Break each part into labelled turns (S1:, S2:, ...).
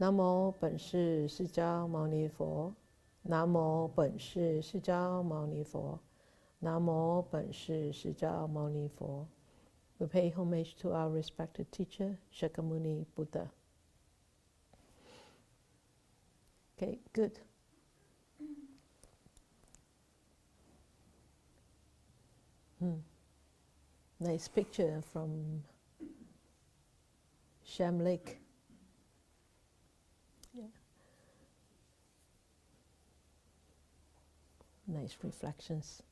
S1: 南无本师释迦牟尼佛，南无本师释迦牟尼佛，南无本师释迦牟尼佛。We pay homage to our respected teacher, Shakyamuni Buddha. Okay, good. Nice picture from Sham Lake. Yeah. Nice reflections.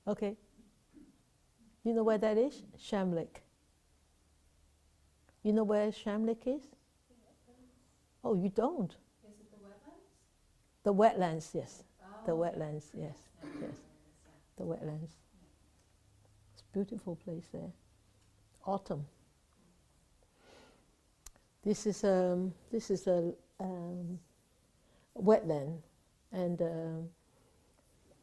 S1: Okay. You know where that is? Sham Lake. You know where Sham Lake is? Oh, you don't?
S2: Is it the wetlands?
S1: The wetlands, yes.
S2: Oh.
S1: The wetlands, yes. Yes. The wetlands. It's a beautiful place there. Autumn. This is a wetland, and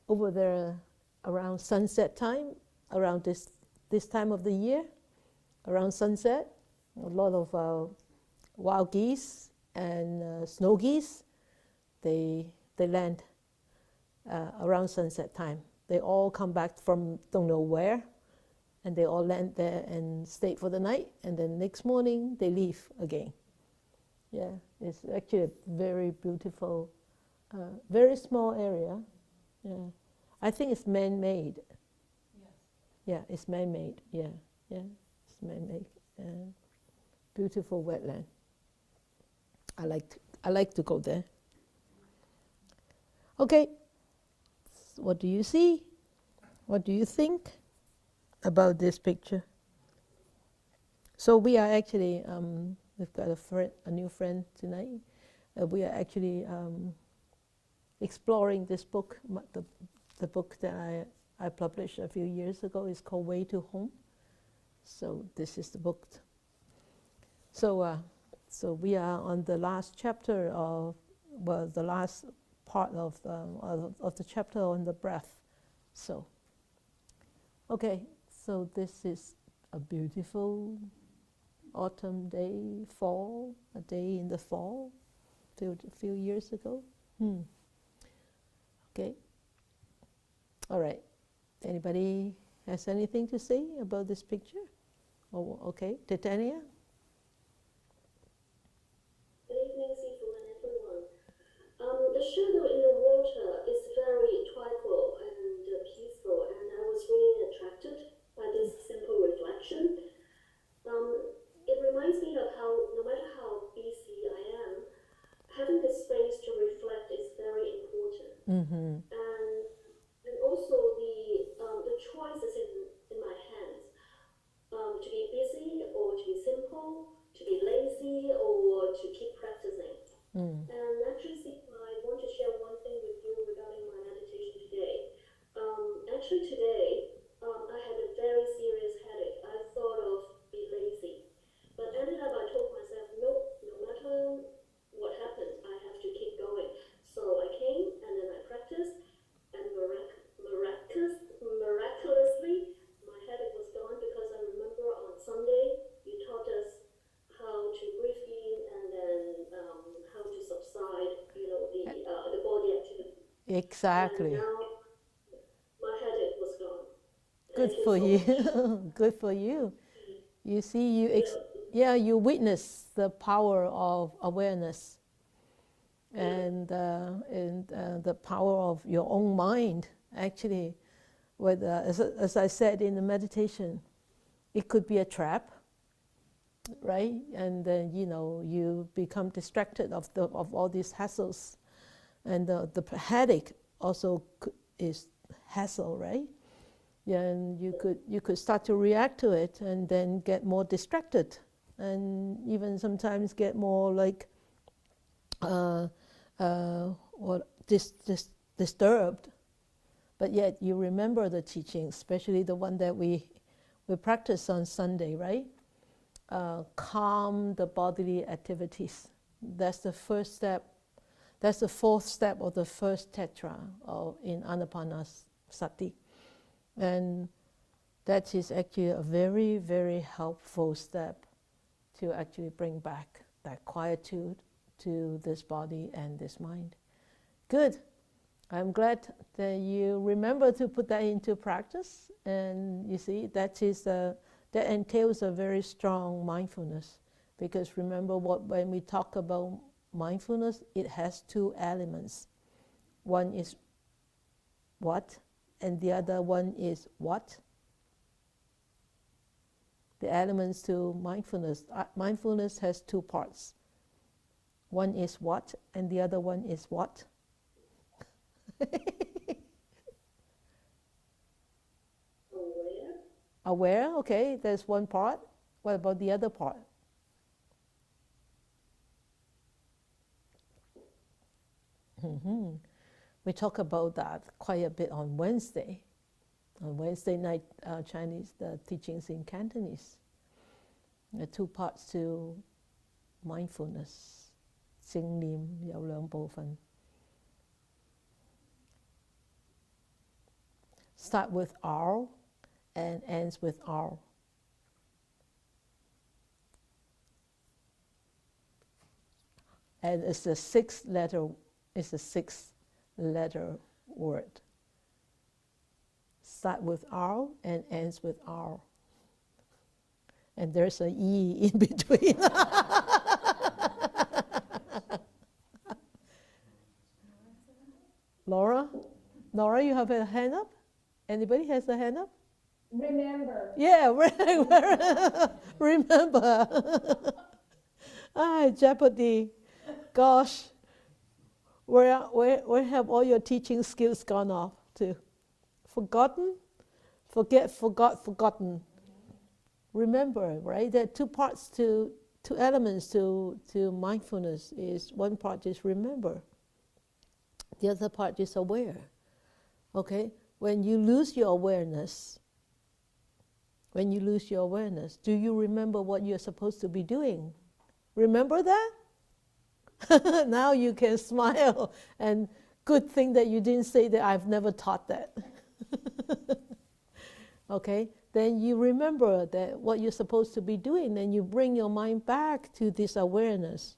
S1: over there around sunset time, around this time of the year, around sunset, a lot of wild geese and snow geese, they land around sunset time. They all come back from don't know where, and they all land there and stay for the night, and then next morning they leave again. Yeah, it's actually a very beautiful, very small area. Yeah, I think it's man-made.
S2: Yes.
S1: Yeah, it's man-made. Yeah, it's man-made. Beautiful wetland. I like to go there. Okay, what do you see? What do you think about this picture? So we are actually, we've got a new friend tonight. We are actually exploring this book. The book that I published a few years ago is called Way to Home. So this is the book. So we are on the last chapter of, well, the last part of the chapter on the breath. So, okay, so this is a beautiful autumn day, fall, a day in the fall, a few years ago. Okay. All right. Anybody has anything to say about this picture? Oh, okay, Titania?
S3: Good evening, Sifu and everyone. The shadow in the water is very tranquil and peaceful, and I was really attracted by this simple reflection. It reminds me of how, no matter how busy I am, having the space to reflect is very important.
S1: Mm-hmm.
S3: And also the choices in my hands, to be busy or to be simple, to be lazy or to keep practicing. And actually, I want to share one thing with you regarding my meditation today. Actually today, I had a very serious headache. I thought of be lazy, but ended up I told myself, no matter what happens, I have to keep going. So I came and then I practiced, and miraculously, my headache was gone, because I remember on Sunday you taught us how to breathe in and then how to subside, the body activity.
S1: Exactly.
S3: And now my headache was gone.
S1: Good for you. Good for you. You see, you witness the power of awareness and the power of your own mind. Actually, as I said in the meditation, it could be a trap, right? And then you become distracted of all these hassles, and the headache also is hassle, right? Yeah, and you could start to react to it, and then get more distracted, and even sometimes get more like disturbed. But yet you remember the teaching, especially the one that we practice on Sunday, right? Calm the bodily activities. That's the first step. That's the fourth step of the first tetra in Anapanasati. And That is actually a very, very helpful step to actually bring back that quietude to this body and this mind. Good. I'm glad that you remember to put that into practice. And you see, that entails a very strong mindfulness. Because remember, when we talk about mindfulness, it has two elements. One is what, and the other one is what. The elements to mindfulness. Mindfulness has two parts. One is what, and the other one is what. Aware, okay, there's one part. What about the other part? We talk about that quite a bit on Wednesday. On Wednesday night Chinese teachings in Cantonese. There are two parts to mindfulness. 正念有兩部分. Start with R and ends with R. And it's a six-letter word. Start with R and ends with R. And there's an E in between. Laura? Laura, you have a hand up? Anybody has a hand up?
S2: Remember.
S1: Yeah, remember. Jeopardy. Gosh, where have all your teaching skills gone off to? Forgotten? Forgotten. Remember, right? There are two parts two elements to mindfulness. Is one part is remember. The other part is aware. Okay? When you lose your awareness, do you remember what you're supposed to be doing? Remember that? Now you can smile, and good thing that you didn't say that I've never taught that. Okay? Then you remember that what you're supposed to be doing, then you bring your mind back to this awareness.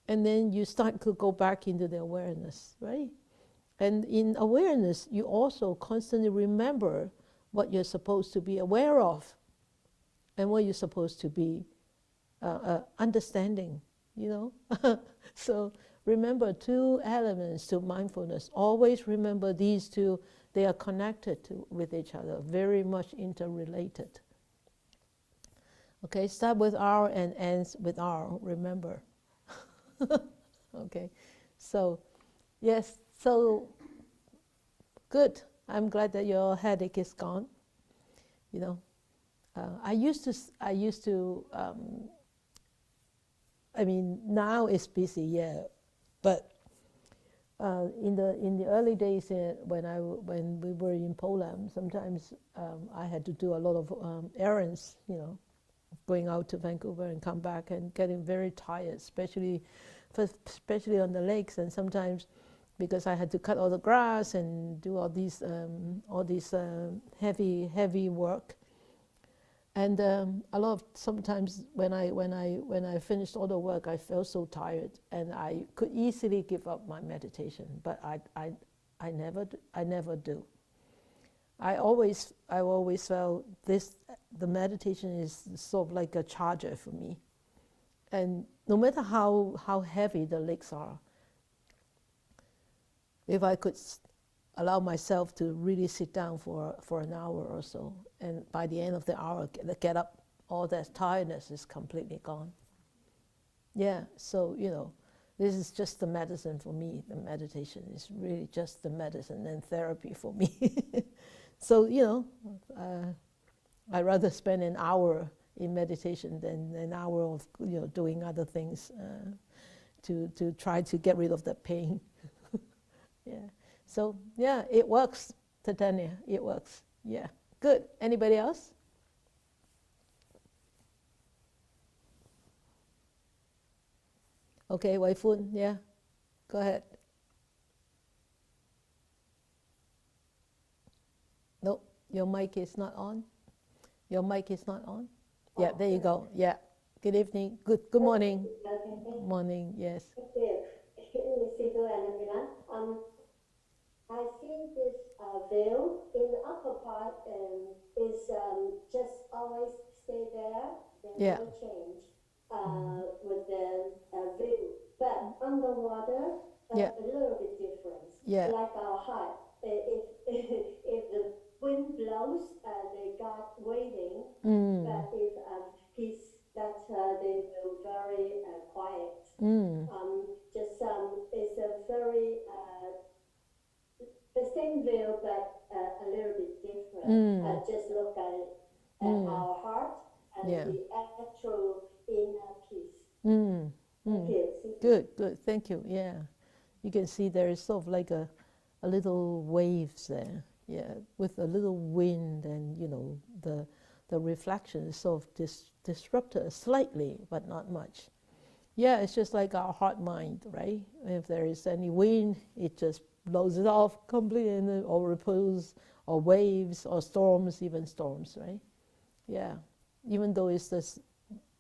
S1: And then you start to go back into the awareness, right? And in awareness, you also constantly remember what you're supposed to be aware of and what you're supposed to be understanding, you know? So remember two elements to mindfulness. Always remember these two. They are connected with each other, very much interrelated. Okay, start with R and ends with R, remember. Okay, so yes, so good. I'm glad that your headache is gone. You know, I used to. I mean, now it's busy, yeah, but in the early days when we were in Po Lam, sometimes I had to do a lot of errands. You know, going out to Vancouver and come back and getting very tired, especially on the lakes, and sometimes because I had to cut all the grass and do all these heavy work. And a lot of sometimes when I finished all the work, I felt so tired, and I could easily give up my meditation. But I never do. I always felt the meditation is sort of like a charger for me. And no matter how heavy the legs are, if I could allow myself to really sit down for an hour or so, and by the end of the hour get up, all that tiredness is completely gone. Yeah, so you know, this is just the medicine for me. The meditation is really just the medicine and therapy for me. So you know, I'd rather spend an hour in meditation than an hour of doing other things to try to get rid of the pain. Yeah. So yeah, it works, Titania. It works. Yeah. Good. Anybody else? Okay, Wai Fun. Yeah. Go ahead. No, Your mic is not on. Your mic is not on. Yeah, there you go. Yeah. Good evening. Good morning. Morning. Yes.
S3: I see this veil in the upper part is just always stay there, they
S1: Yeah.
S3: never change with the veil. But underwater,
S1: Yeah.
S3: a little bit different.
S1: Yeah.
S3: Like our heart, if the wind blows, they got waiting. But if peace, that they will very quiet. Just it's a very the same veil, but a little bit different. Just look at it, our heart and
S1: Yeah.
S3: the actual inner peace.
S1: Mm.
S3: Peace.
S1: Good. Thank you. Yeah. You can see there is sort of like a little waves there. Yeah, with a little wind, and the reflection is sort of disrupted slightly, but not much. Yeah, it's just like our heart mind, right? If there is any wind, it just blows it off completely, or repose, or waves, or storms, even storms, right? Yeah, even though it's this,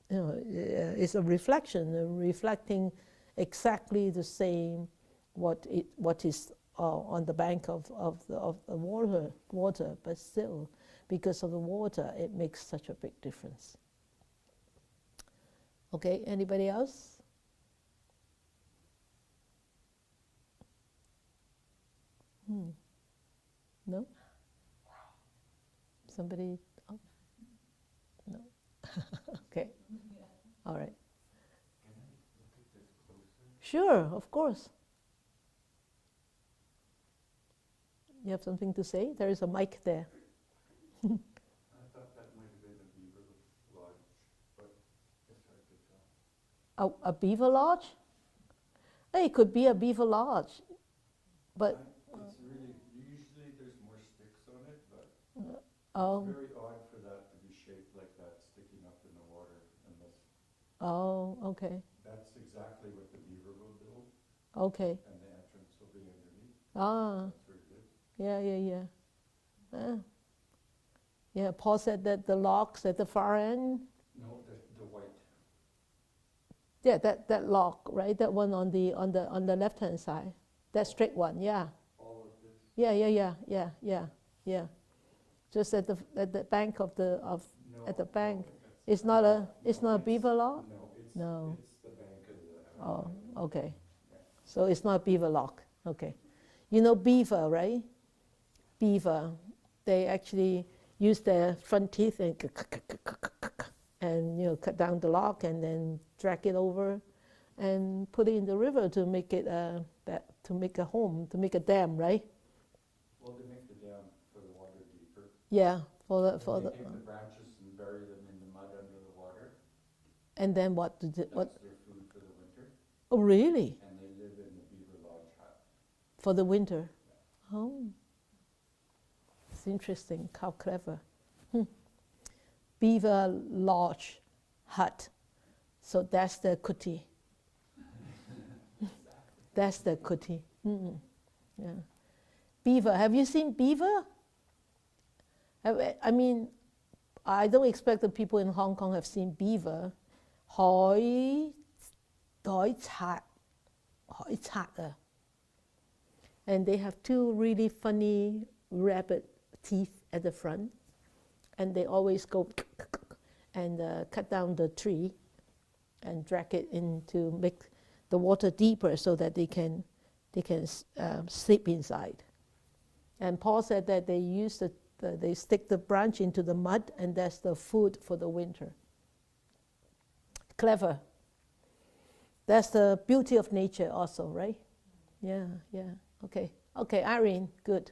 S1: it's a reflection, reflecting exactly the same what is on the bank of the water, but still, because of the water, it makes such a big difference. Okay, anybody else? No? Somebody? Oh. No. Okay. All right.
S4: Can I look at this closer?
S1: Sure, of course. You have something to say? There is a mic there.
S4: I thought that might have been a beaver lodge, but it's hard to tell.
S1: A beaver lodge? It could be a beaver lodge, but
S4: It's really, usually there's more sticks on it, but
S1: oh,
S4: it's very odd for that to be shaped like that, sticking up in the water, unless
S1: okay,
S4: that's exactly what the beaver will build,
S1: okay.
S4: and the entrance will be underneath.
S1: Ah,
S4: That's very good.
S1: yeah. Yeah, Paul said that the locks at the far end.
S4: No, the white.
S1: Yeah, that lock, right? That one on the left hand side, that straight one. Yeah.
S4: All of this.
S1: Yeah. Just at the bank of
S4: No,
S1: at the bank.
S4: that's
S1: It's not a beaver lock.
S4: No,
S1: No.
S4: it's the bank of the.
S1: Oh, okay.
S4: Yeah.
S1: So it's not beaver lock. Okay. You know beaver, right? Beaver, they actually use their front teeth and cut down the lock and then drag it over and put it in the river to make it to make a home, to make a dam, right?
S4: Well, they make the dam for the water deeper.
S1: Yeah,
S4: They take the branches and bury them in the mud under the water.
S1: and then what?
S4: That's their food for the winter.
S1: Oh, really?
S4: And they live in the beaver lodge hut.
S1: For the winter? Oh, it's interesting. How clever. Beaver lodge hut. So that's the kuti. That's the kuti. Yeah. Beaver. Have you seen beaver? I mean, I don't expect the people in Hong Kong have seen beaver. 海賊 And they have two really funny rabbit teeth at the front, and they always go and cut down the tree and drag it in to make the water deeper so that they can sleep inside. And Paul said that they stick the branch into the mud, and that's the food for the winter. Clever. That's the beauty of nature also, right? Yeah. Okay, Irene, good.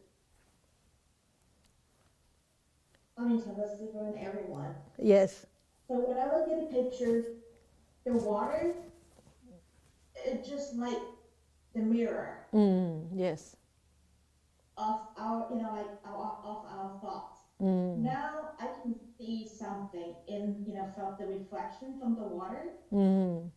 S2: Morning, and everyone.
S1: Yes.
S2: So when I look at the picture, the water, it's just like the mirror
S1: Yes.
S2: of our, of our thoughts. Now I can see something from the reflection from the water.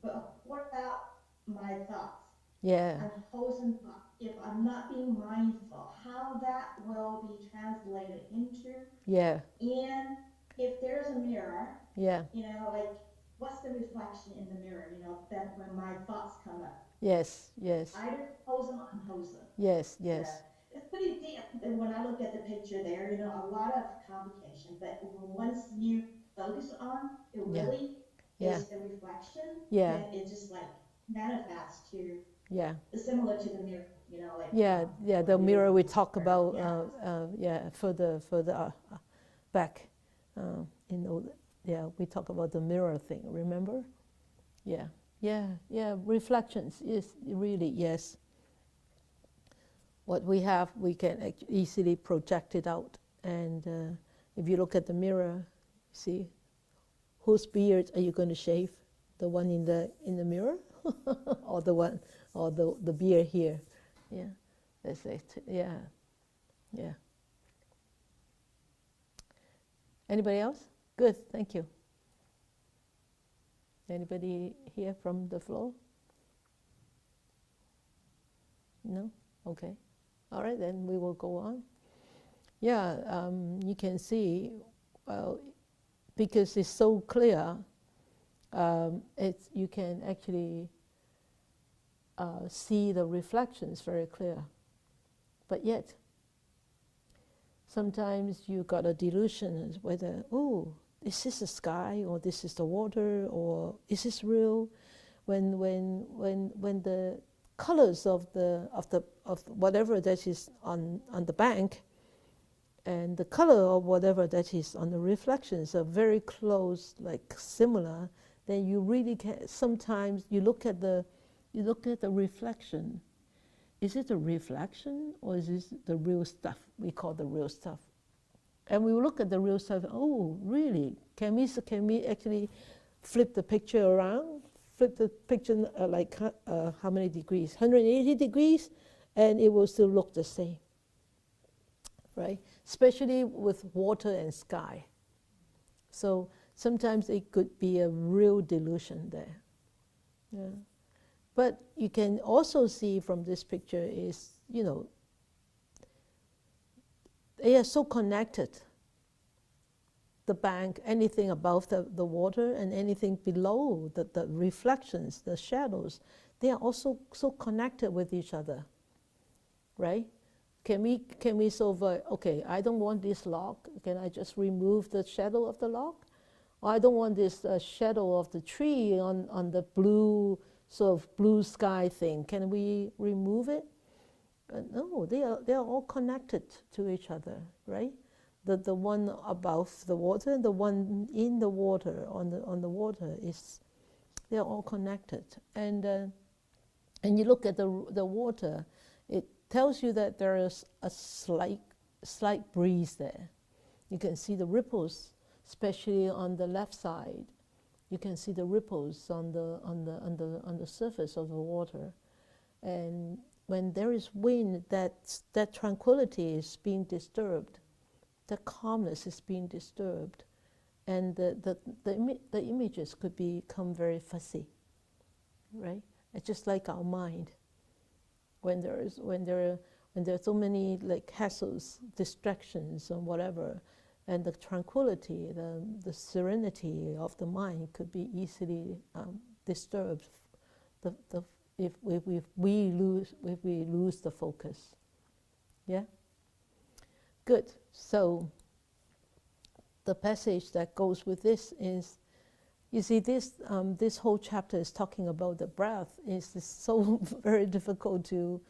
S2: But what about my thoughts?
S1: Yeah.
S2: And wholesome thoughts. If I'm not being mindful, how that will be translated into
S1: Yeah.
S2: And if there's a mirror,
S1: Yeah.
S2: like what's the reflection in the mirror? Then when my thoughts come up,
S1: Yes. Yes.
S2: either wholesome or unwholesome.
S1: Yes.
S2: So
S1: Yes.
S2: it's pretty deep. And when I look at the picture there, a lot of complication. But once you focus on it,
S1: Yeah.
S2: really
S1: Yeah.
S2: is the reflection,
S1: Yeah.
S2: then it just like manifests to
S1: Yeah.
S2: similar to the mirror. Like
S1: Yeah. Yeah.
S2: what
S1: The
S2: we
S1: mirror we talk about.
S2: yeah.
S1: Yeah. Further back. Yeah. We talk about the mirror thing. Remember? Yeah. Yeah. Yeah. Reflections is really yes. What we have, we can easily project it out. And if you look at the mirror, see, whose beard are you going to shave? The one in the mirror, or the one, or the beard here? Yeah, that's it. Yeah, yeah. Anybody else? Good, thank you. Anybody here from the floor? No? Okay. All right, then we will go on. Yeah, you can see, well, because it's so clear, you can actually see the reflections very clear. But yet, sometimes you got a delusion as whether, oh, is this the sky, or this is the water, or is this real? When the colors of whatever that is on the bank, and the color of whatever that is on the reflections are very close, like similar, then you really can. Sometimes you look at the reflection. Is it a reflection, or is this the real stuff? We call the real stuff. And we look at the real stuff. Oh, really? Can we actually flip the picture around? Flip the picture how many degrees? 180 degrees, and it will still look the same, right? Especially with water and sky. So sometimes it could be a real delusion there. Yeah. But you can also see from this picture is, they are so connected. The bank, anything above the water and anything below, the reflections, the shadows, they are also so connected with each other, right? Can we solve, okay, I don't want this log, can I just remove the shadow of the log? Or I don't want this shadow of the tree on the blue, sort of blue sky thing, can we remove it? No, they are all connected to each other, right? The one above the water and the one in the water, on the water, they are all connected. And you look at the water, it tells you that there is a slight breeze there. You can see the ripples, especially on the left side. You can see the ripples on the surface of the water. And when there is wind, that tranquility is being disturbed. The calmness is being disturbed, and the images could become very fuzzy, right? It's just like our mind. When there are so many like hassles, distractions, and whatever, and the tranquility, the serenity of the mind could be easily disturbed. If we lose the focus, yeah. Good. So the passage that goes with this is, you see, this whole chapter is talking about the breath. It's so very difficult to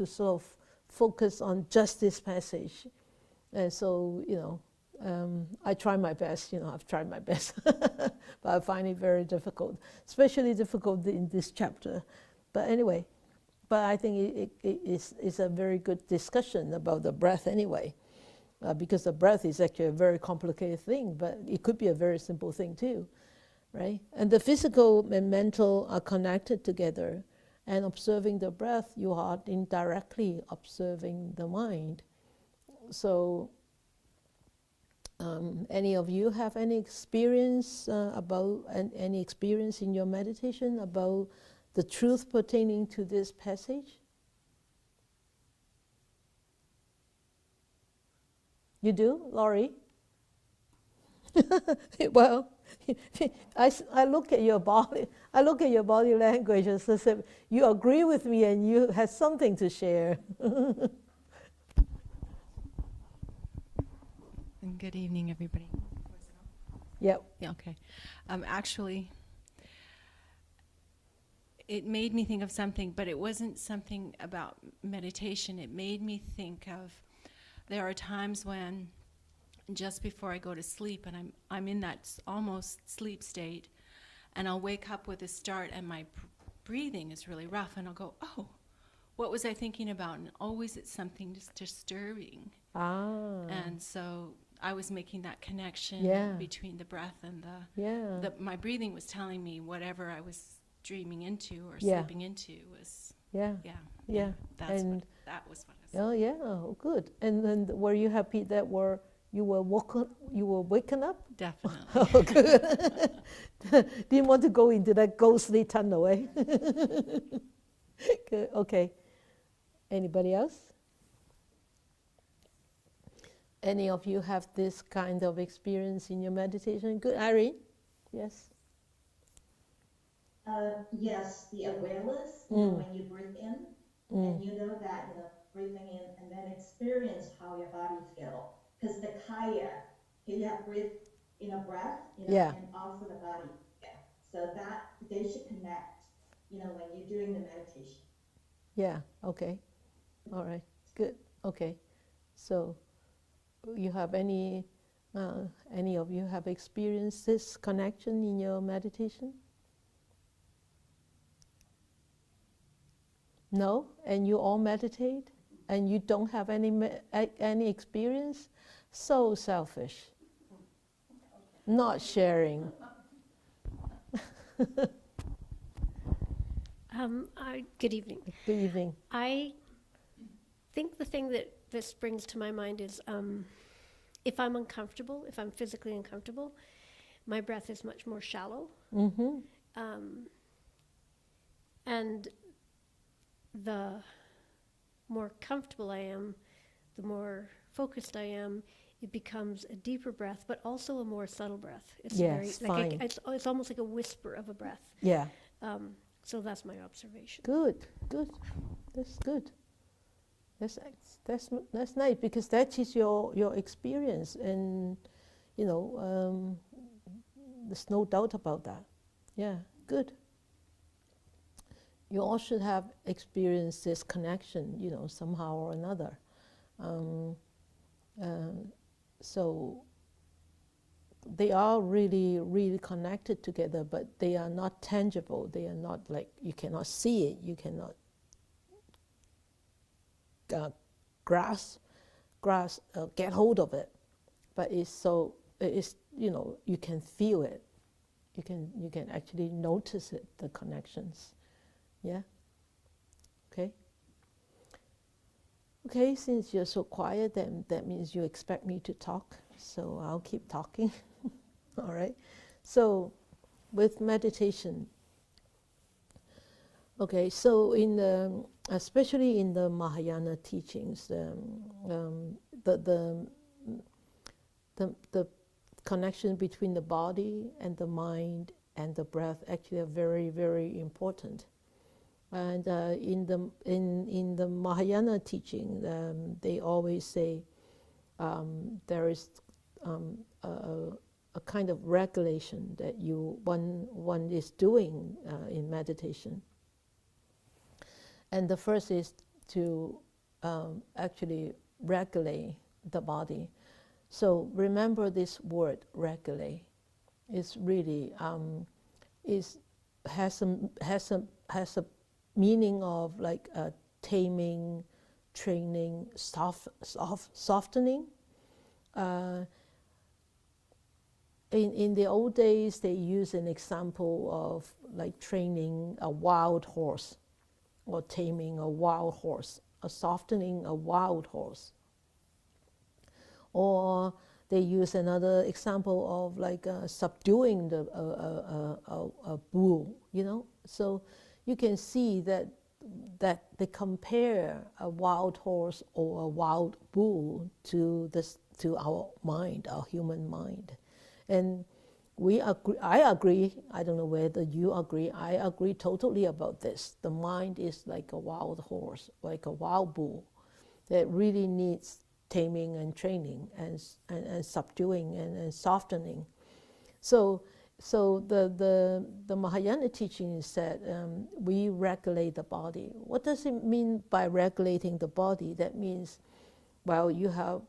S1: sort of focus on just this passage, and so I try my best. I've tried my best, but I find it very difficult, especially difficult in this chapter. But anyway, I think it's a very good discussion about the breath anyway. Because the breath is actually a very complicated thing, but it could be a very simple thing too, right? And the physical and mental are connected together, and observing the breath, you are indirectly observing the mind. So, any of you have any experience any experience in your meditation about the truth pertaining to this passage? You do, Laurie? Well, I look at your body. I look at your body language and say, you agree with me, and you have something to share.
S5: And good evening, everybody.
S1: Yep.
S5: Yeah, okay. Actually, it made me think of something, but it wasn't something about meditation. It made me think of, there are times when just before I go to sleep, and I'm in that almost sleep state, and I'll wake up with a start, and my breathing is really rough, and I'll go, oh, what was I thinking about? And always it's something just disturbing. And so I was making that connection between the breath and my breathing was telling me whatever I was dreaming into or sleeping into was that was what I was
S1: oh yeah, oh, good. And then were you happy that you were waken up?
S5: Definitely.
S1: Oh, good. Didn't want to go into that ghostly tunnel, eh? Good. Okay. Anybody else? Any of you have this kind of experience in your meditation? Good, Irene? Yes.
S2: Yes, the awareness, when you breathe in, and you know that, breathing in, and then experience how your body feels. Because the kaya, you have breathe, breath, and out for the body. Yeah. So that they should connect, when you're doing the meditation.
S1: Yeah, okay. All right, good. Okay. So you have any of you have experienced this connection in your meditation? No? And you all meditate? And you don't have any experience? So selfish. Not sharing.
S6: Good evening.
S1: Good evening.
S6: I think the thing that springs to my mind is if I'm uncomfortable, if I'm physically uncomfortable, my breath is much more shallow.
S1: Mm-hmm.
S6: And the more comfortable I am, the more focused I am, it becomes a deeper breath, but also a more subtle breath. It's
S1: fine.
S6: It's almost like a whisper of a breath.
S1: Yeah.
S6: So that's my observation.
S1: Good. That's good. That's nice, because that is your experience, and there's no doubt about that. Yeah, good. You all should have experienced this connection, somehow or another. So they are really, really connected together, but they are not tangible. They are not like, you cannot see it. You cannot get hold of it. But you can feel it. You can actually notice it, the connections. Yeah? Okay? Okay, since you're so quiet, then that means you expect me to talk, so I'll keep talking. All right? So, with meditation, okay, so especially in the Mahayana teachings, the connection between the body and the mind and the breath actually are very, very important. And in the Mahayana teaching, they always say there is a kind of regulation that one is doing in meditation. And the first is to actually regulate the body. So remember this word, regulate. It's really has a meaning of like taming, training, softening. In the old days, they use an example of like training a wild horse, or taming a wild horse, or softening a wild horse. Or they use another example of like subduing a bull, So you can see that they compare a wild horse or a wild bull to our mind, our human mind. And we agree, I agree, I don't know whether you agree, I agree totally about this. The mind is like a wild horse, like a wild bull that really needs taming and training and subduing and softening. So the Mahayana teaching is that we regulate the body. What does it mean by regulating the body? That means, well, you have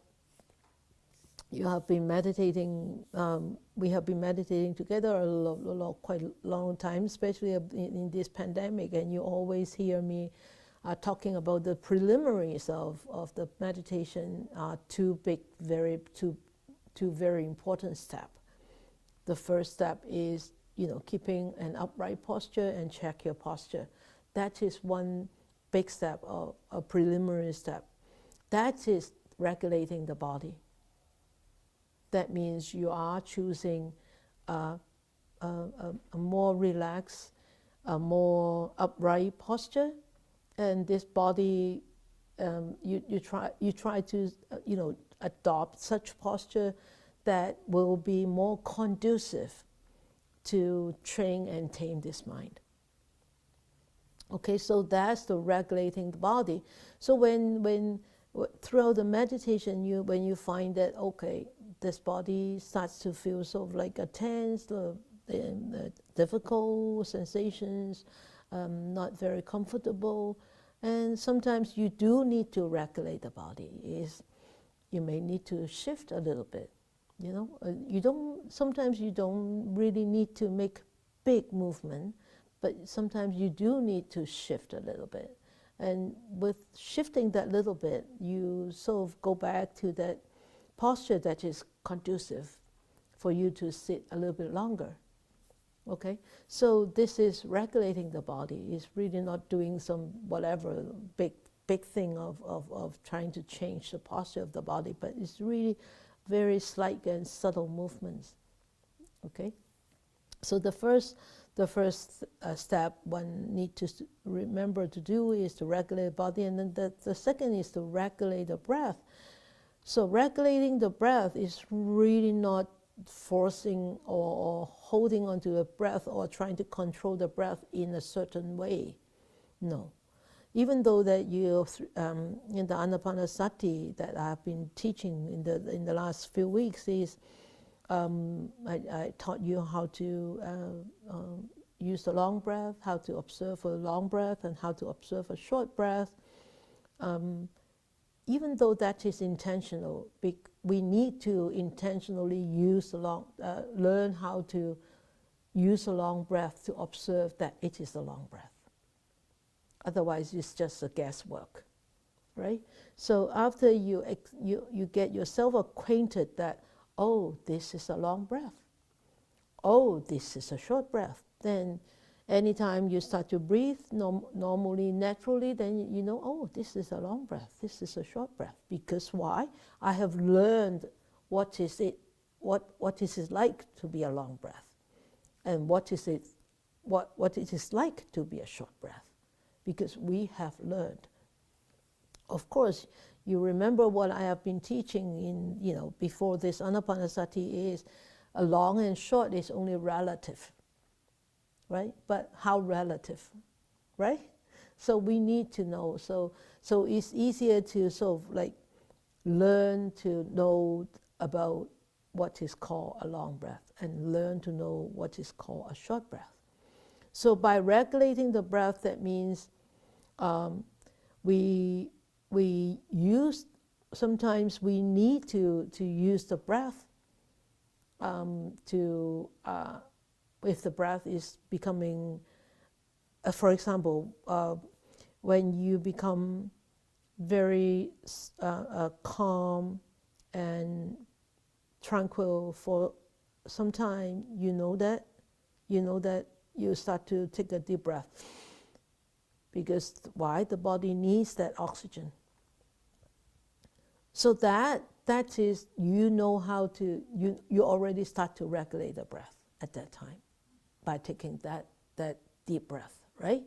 S1: been meditating. We have been meditating together quite a long time, especially in this pandemic. And you always hear me talking about the preliminaries of the meditation. Two very important steps. The first step is, keeping an upright posture and check your posture. That is one big step, a preliminary step. That is regulating the body. That means you are choosing a more relaxed, a more upright posture, and this body, you try to adopt such posture that will be more conducive to train and tame this mind. Okay, so that's the regulating the body. So when throughout the meditation, when you find that, okay, this body starts to feel sort of like a tense, the difficult sensations, not very comfortable, and sometimes you do need to regulate the body. You may need to shift a little bit. Sometimes you don't really need to make big movement, but sometimes you do need to shift a little bit. And with shifting that little bit, you sort of go back to that posture that is conducive for you to sit a little bit longer. Okay? So this is regulating the body. It's really not doing some whatever big thing of trying to change the posture of the body, but it's really very slight and subtle movements. Okay, so the first step one need to remember to do is to regulate the body, and then the second is to regulate the breath. So regulating the breath is really not forcing or holding onto the breath or trying to control the breath in a certain way. No. Even though that you, in the Anapanasati that I have been teaching in the last few weeks, is I taught you how to use the long breath, how to observe a long breath, and how to observe a short breath. Even though that is intentional, we need to intentionally use learn how to use a long breath to observe that it is a long breath. Otherwise, it's just a guesswork, right? So after you get yourself acquainted that, oh, this is a long breath, oh, this is a short breath, then anytime you start to breathe normally, naturally, then you know, oh, this is a long breath, this is a short breath. Because why? I have learned what is it like to be a long breath, and what it is like to be a short breath. Because we have learned. Of course, you remember what I have been teaching before this Anapanasati is a long and short is only relative, right? But how relative, right? So we need to know. So it's easier to sort of like learn to know about what is called a long breath and learn to know what is called a short breath. So by regulating the breath, that means sometimes we need to use the breath if the breath is becoming, for example, when you become very calm and tranquil for some time, you know that you start to take a deep breath. Because why? The body needs that oxygen. So that is, how to, you already start to regulate the breath at that time by taking that deep breath, right?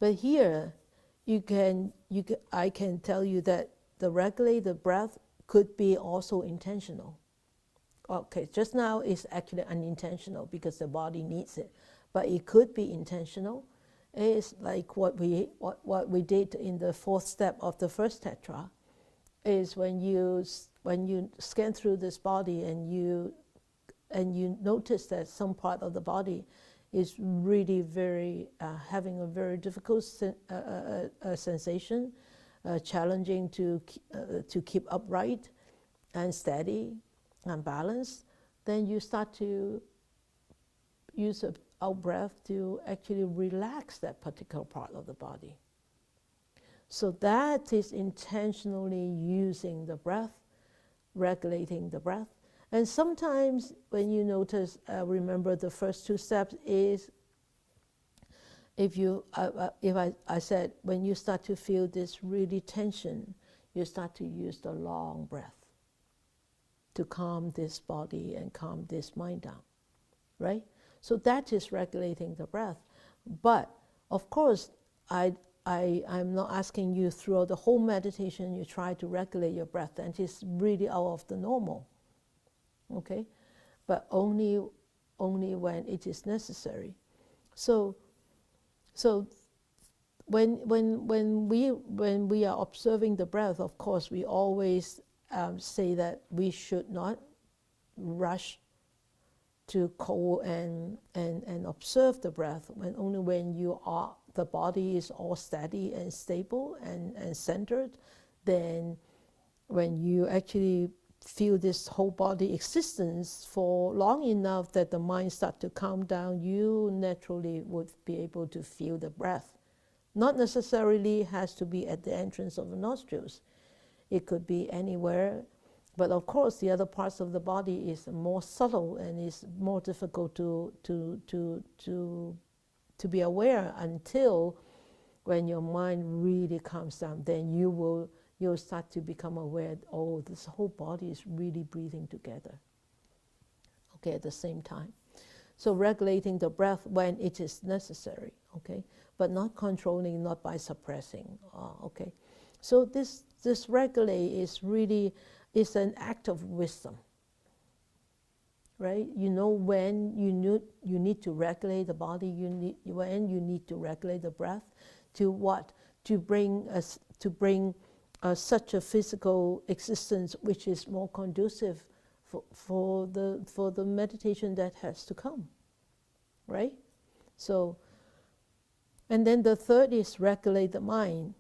S1: But here, I can tell you that the regulated breath could be also intentional. Okay, just now it's actually unintentional because the body needs it, but it could be intentional. It's like what we did in the fourth step of the first tetra, is when you scan through this body and you notice that some part of the body is really very having a very difficult sensation, challenging to keep upright and steady and balanced, then you start to use out breath to actually relax that particular part of the body. So that is intentionally using the breath, regulating the breath. And sometimes when you notice, remember the first two steps is, if I said, when you start to feel this really tension, you start to use the long breath to calm this body and calm this mind down, right? So that is regulating the breath. But of course, I'm not asking you throughout the whole meditation you try to regulate your breath, and it's really out of the normal, okay? But only when it is necessary. So when we are observing the breath, of course, we always say that we should not rush to go and observe the breath. Only when the body is all steady and stable and centered, then when you actually feel this whole body existence for long enough that the mind starts to calm down, you naturally would be able to feel the breath. Not necessarily has to be at the entrance of the nostrils. It could be anywhere, but of course the other parts of the body is more subtle and is more difficult to be aware until when your mind really calms down. Then you'll start to become aware, oh, this whole body is really breathing together, okay, at the same time. So regulating the breath when it is necessary, okay, but not controlling, not by suppressing, okay. So this regulate is an act of wisdom, right? You know when you need to regulate the body, when you need to regulate the breath, to what? To bring such a physical existence which is more conducive for the meditation that has to come, right? So, and then the third is regulate the mind.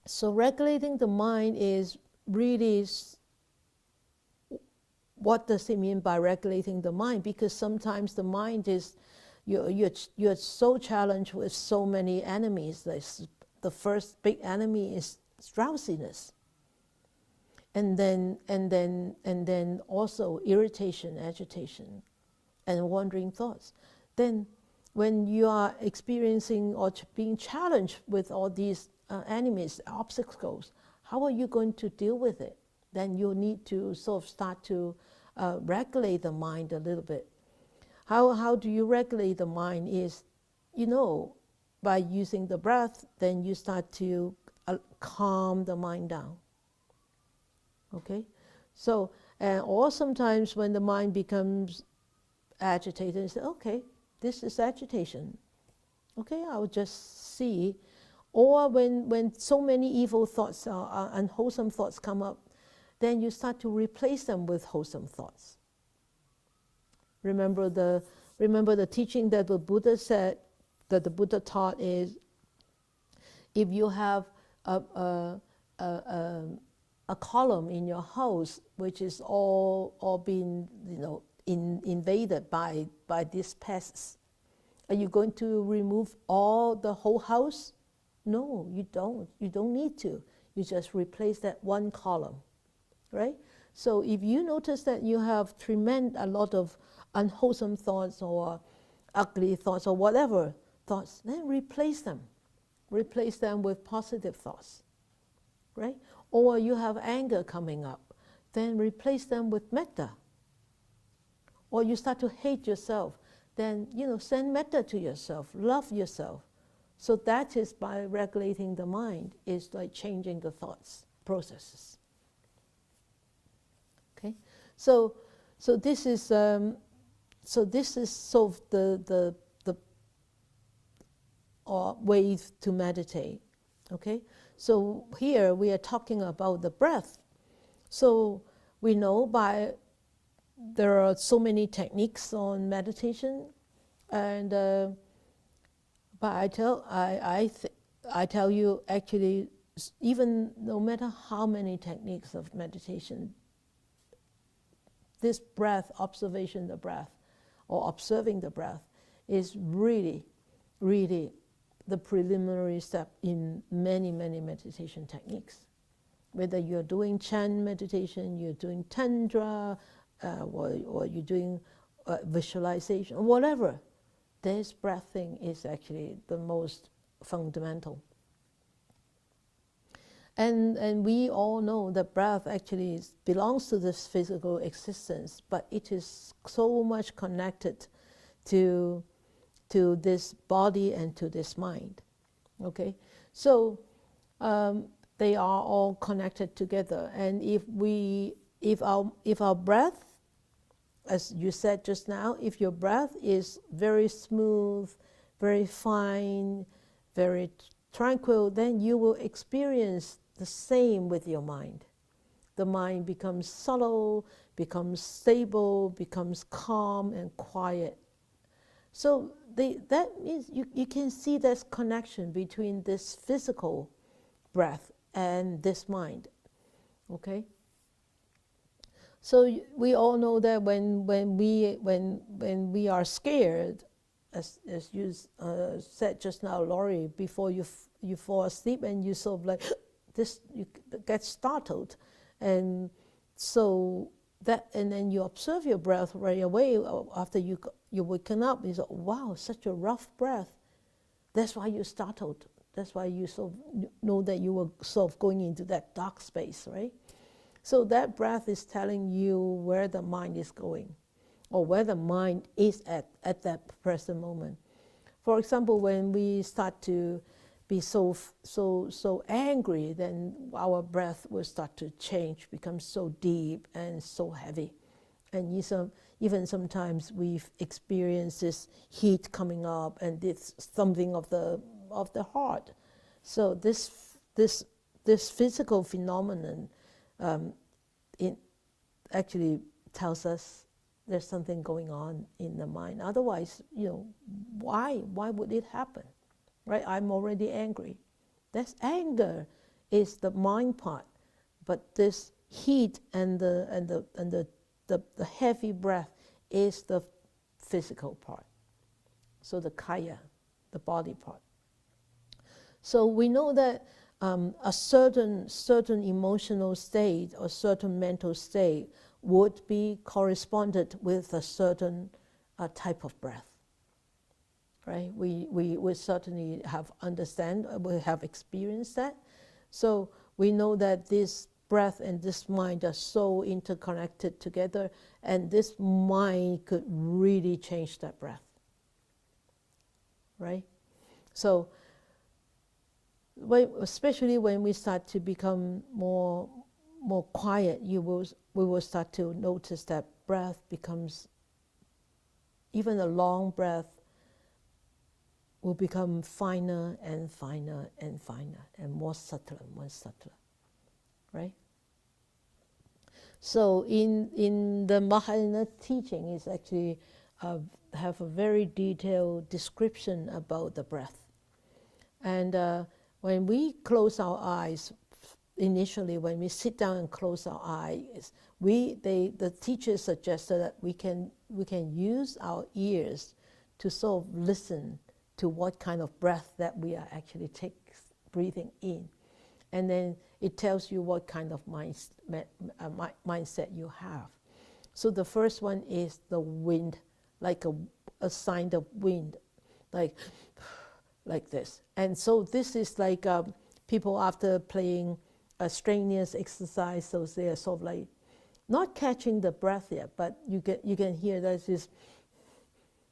S1: So regulating the mind is really, what does it mean by regulating the mind? Because sometimes the mind is, you're so challenged with so many enemies. The first big enemy is drowsiness, and then also irritation, agitation, and wandering thoughts. Then when you are experiencing or being challenged with all these enemies, obstacles, how are you going to deal with it? Then you need to sort of start to regulate the mind a little bit. How do you regulate the mind is, by using the breath, then you start to calm the mind down. Okay? So, or sometimes when the mind becomes agitated, you say, okay, this is agitation. Okay, I'll just see. Or when so many evil thoughts, unwholesome thoughts come up, then you start to replace them with wholesome thoughts. Remember the teaching that the Buddha said, that the Buddha taught is, if you have a column in your house which is all being invaded by these pests, are you going to remove the whole house? No, you don't. You don't need to. You just replace that one column, right? So if you notice that you have a lot of unwholesome thoughts or ugly thoughts or whatever thoughts, then replace them. Replace them with positive thoughts, right? Or you have anger coming up, then replace them with metta. Or you start to hate yourself, then send metta to yourself, love yourself. So that is by regulating the mind, is like changing the thoughts processes. Okay, So this is sort of the way to meditate. Okay, so here we are talking about the breath. So we know there are so many techniques on meditation, and but I tell you, actually, even no matter how many techniques of meditation, this breath, observation of the breath, or observing the breath, is really, really the preliminary step in many, many meditation techniques. Whether you're doing Chan meditation, you're doing Tantra, or you're doing visualization, whatever, this breath thing is actually the most fundamental. And we all know that breath actually belongs to this physical existence, but it is so much connected to this body and to this mind. Okay, so they are all connected together. And if our breath, as you said just now, if your breath is very smooth, very fine, very tranquil, then you will experience the same with your mind. The mind becomes subtle, becomes stable, becomes calm and quiet. So that means you can see this connection between this physical breath and this mind. Okay? So we all know that when we are scared, as you said just now, Laurie, before you fall asleep and you sort of like this, you get startled, and so that, and then you observe your breath right away after you waken up. You say, wow, such a rough breath. That's why you're startled. That's why you sort of know that you were sort of going into that dark space, right? So that breath is telling you where the mind is going, or where the mind is at that present moment. For example, when we start to be so angry, then our breath will start to change, become so deep and so heavy. And even sometimes we've experienced this heat coming up, and it's something of the heart. So this physical phenomenon, it actually tells us there's something going on in the mind. Otherwise, why would it happen, right? I'm already angry. That's anger, is the mind part, but this heat and the heavy breath is the physical part. So the kaya, the body part. So we know that a certain emotional state or certain mental state would be corresponded with a certain type of breath, right? We certainly have we have experienced that. So we know that this breath and this mind are so interconnected together, and this mind could really change that breath, right? So especially when we start to become more quiet, we will start to notice that breath becomes, even a long breath will become finer and finer and finer, and more subtle and more subtle, right? So in the Mahayana teaching, is actually have a very detailed description about the breath. And when we close our eyes, initially when we sit down and close our eyes, the teachers suggested that we can use our ears to sort of listen to what kind of breath that we are actually breathing in. And then it tells you what kind of mindset you have. So the first one is the wind, like a sign of wind, like this. And so this is like people after playing a strenuous exercise, so they are sort of like not catching the breath yet, but you can hear that it's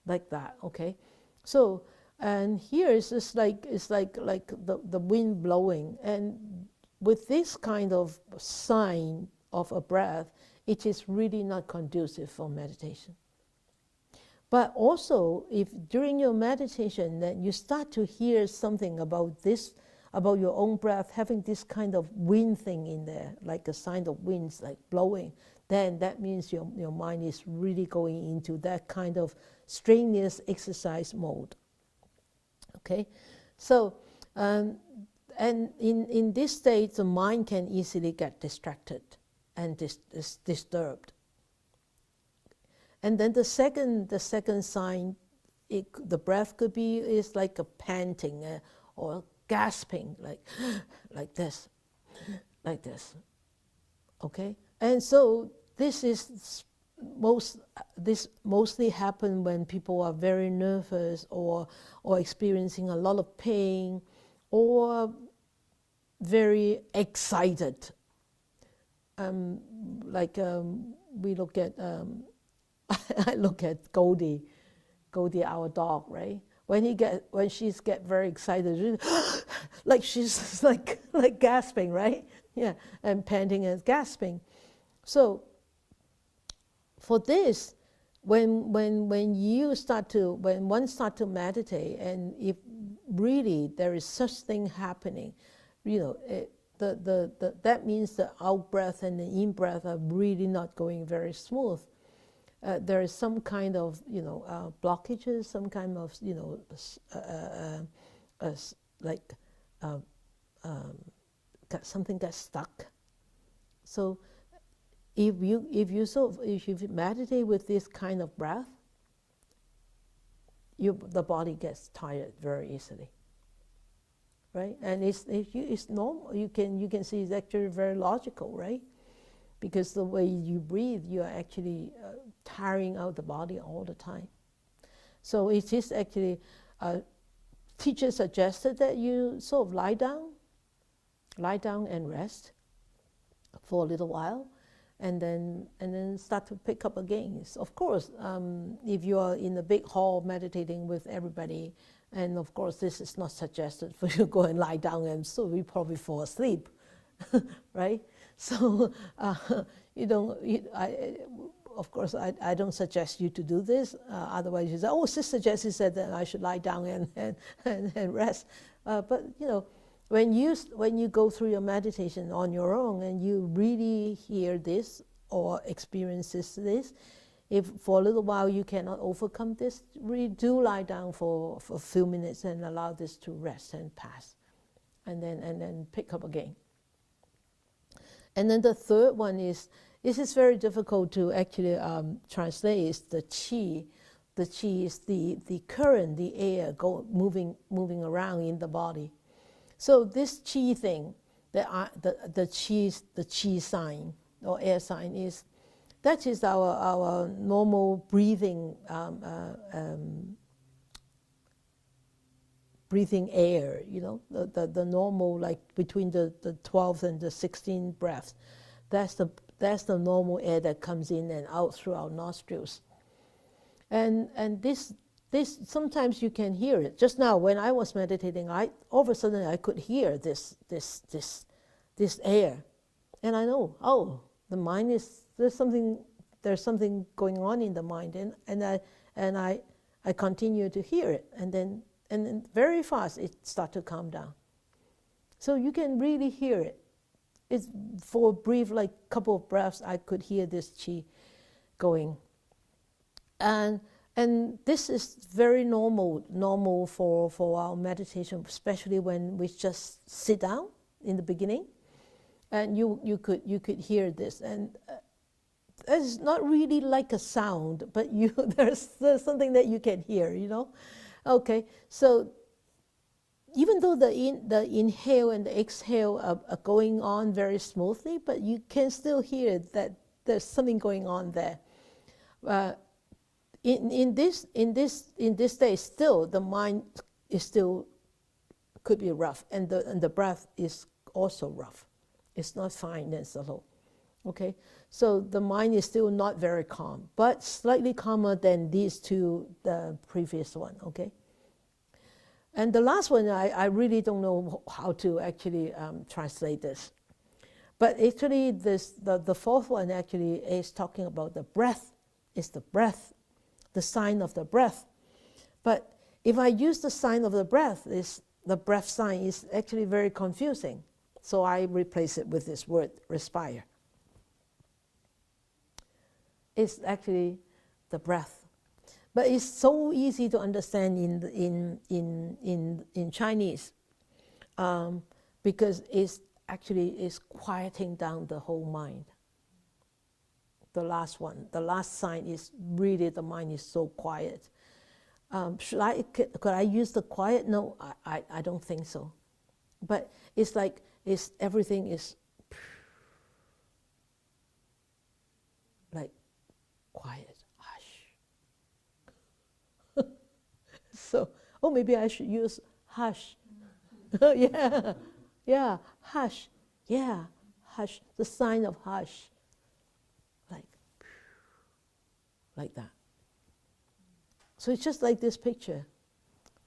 S1: like that, okay? So, and here it's just like the wind blowing, and with this kind of sign of a breath, it is really not conducive for meditation. But also, if during your meditation that you start to hear something about this, about your own breath, having this kind of wind thing in there, like a sign of winds, like blowing, then that means your mind is really going into that kind of strenuous exercise mode. Okay, so and in this state, the mind can easily get distracted and disturbed. And then the second sign, the breath could be is like a panting or gasping, like this. Okay, and so this mostly happen when people are very nervous or experiencing a lot of pain or very excited. We look at. I look at Goldie, our dog, right? When she's get very excited, like she's like gasping, right? Yeah, and panting and gasping. So for this, when one start to meditate, and if really there is such thing happening, that means the out breath and the in breath are really not going very smooth. There is some kind of blockages, some kind of something gets stuck. So if you meditate with this kind of breath, the body gets tired very easily, right? And it's normal. You can see it's actually very logical, right? Because the way you breathe, you are actually tiring out the body all the time. So it is actually, teacher suggested that you sort of lie down and rest for a little while, and then start to pick up again. So of course, if you are in a big hall meditating with everybody, and of course this is not suggested for you to go and lie down, and so you probably fall asleep, right? So of course, I don't suggest you to do this. Otherwise, you say, "Oh, Sister Jessie said that I should lie down and rest." But when you go through your meditation on your own and you really hear this or experience this, if for a little while you cannot overcome this, really do lie down for a few minutes and allow this to rest and pass, and then pick up again. And then the third one is, this is very difficult to actually translate, is the qi. The qi is the current, the air moving around in the body. So this qi thing, the qi sign or air sign that is our normal breathing breathing air, the normal, like between the 12th and the 16th breaths. That's the normal air that comes in and out through our nostrils. And this sometimes you can hear it. Just now when I was meditating, all of a sudden I could hear this air. And I know, the mind there's something going on in the mind, and I continue to hear it, and then very fast it starts to calm down. So you can really hear it. It's for a brief, like couple of breaths, I could hear this qi going. And this is very normal for our meditation, especially when we just sit down in the beginning, and you could hear this, and it's not really like a sound, but there's something that you can hear, Okay, so even though the inhale and the exhale are going on very smoothly, but you can still hear that there's something going on there. In this state, still the mind is still could be rough, and the breath is also rough. It's not fine and slow. Okay, so the mind is still not very calm, but slightly calmer than these two, the previous one. Okay. And the last one, I really don't know how to actually translate this. But actually, the fourth one actually is talking about the breath. It's the breath, the sign of the breath. But if I use the sign of the breath, the breath sign is actually very confusing. So I replace it with this word, respire. It's actually the breath. But it's so easy to understand in Chinese because it's actually quieting down the whole mind. The last one, the last sign is really the mind is so quiet. Could I use the quiet? No, I don't think so. But it's like everything is like quiet, hush. So, maybe I should use hush. Yeah, hush. Yeah, hush. The sign of hush. Like that. So it's just like this picture.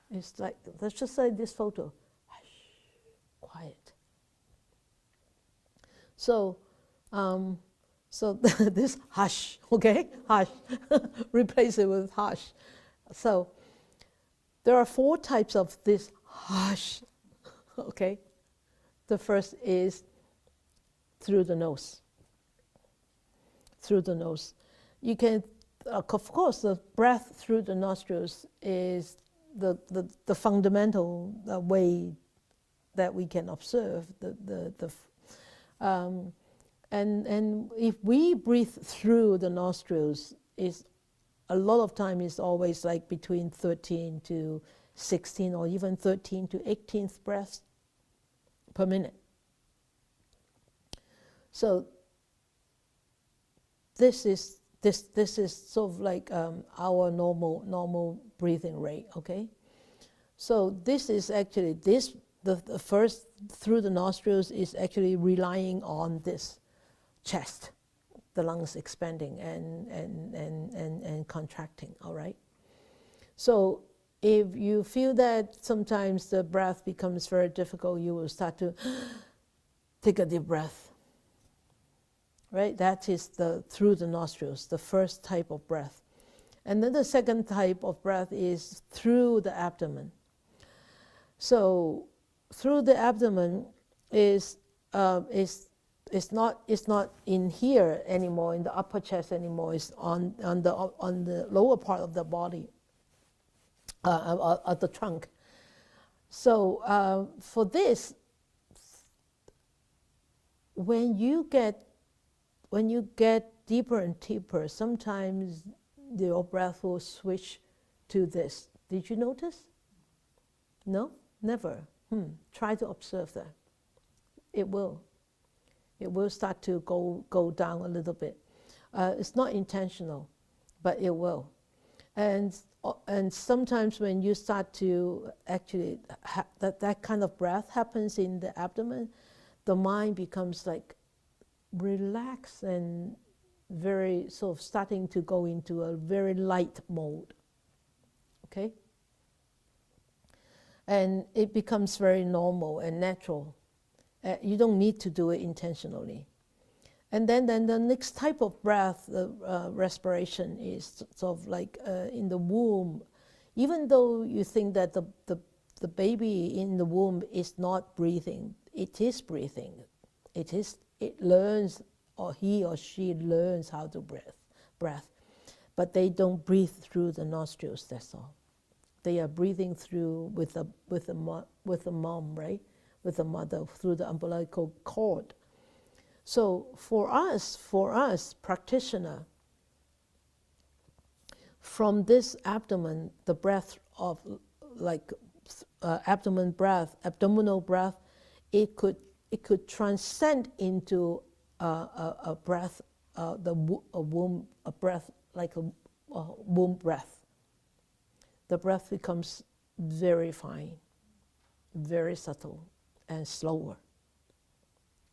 S1: It's like, that's just like this photo. Hush, quiet. So, this hush, okay? Hush. Replace it with hush. So, there are 4 types of this hush, okay? The first is through the nose. Through the nose. You can, of course, the breath through the nostrils is the fundamental way that we can observe and if we breathe through the nostrils, is a lot of time is always like between 13 to 16 or even 13 to 18th breaths per minute. So this is sort of like our normal breathing rate, okay? So this is actually the first through the nostrils is actually relying on this chest, the lungs expanding and contracting, all right? So if you feel that sometimes the breath becomes very difficult, you will start to take a deep breath. Right, that is through the nostrils, the first type of breath. And then the second type of breath is through the abdomen. So through the abdomen is not in here anymore, in the upper chest anymore. It's on the lower part of the body, of the trunk. So for this, when you get deeper and deeper, sometimes your breath will switch to this. Did you notice? No? Never. Try to observe that. It will. It will start to go down a little bit. It's not intentional, but it will. And sometimes when you start to actually, that kind of breath happens in the abdomen, the mind becomes like relaxed and very sort of starting to go into a very light mode, okay? And it becomes very normal and natural. You don't need to do it intentionally. And then the next type of breath, respiration, is sort of like in the womb. Even though you think that the baby in the womb is not breathing, it is breathing. It learns, or he or she learns how to breath. But they don't breathe through the nostrils, that's all. They are breathing through with the mom, right? With the mother, through the umbilical cord. So for us practitioner, from this abdomen, the breath of like abdominal breath, it could transcend into a breath, a breath like a womb breath. The breath becomes very fine, very subtle, and slower.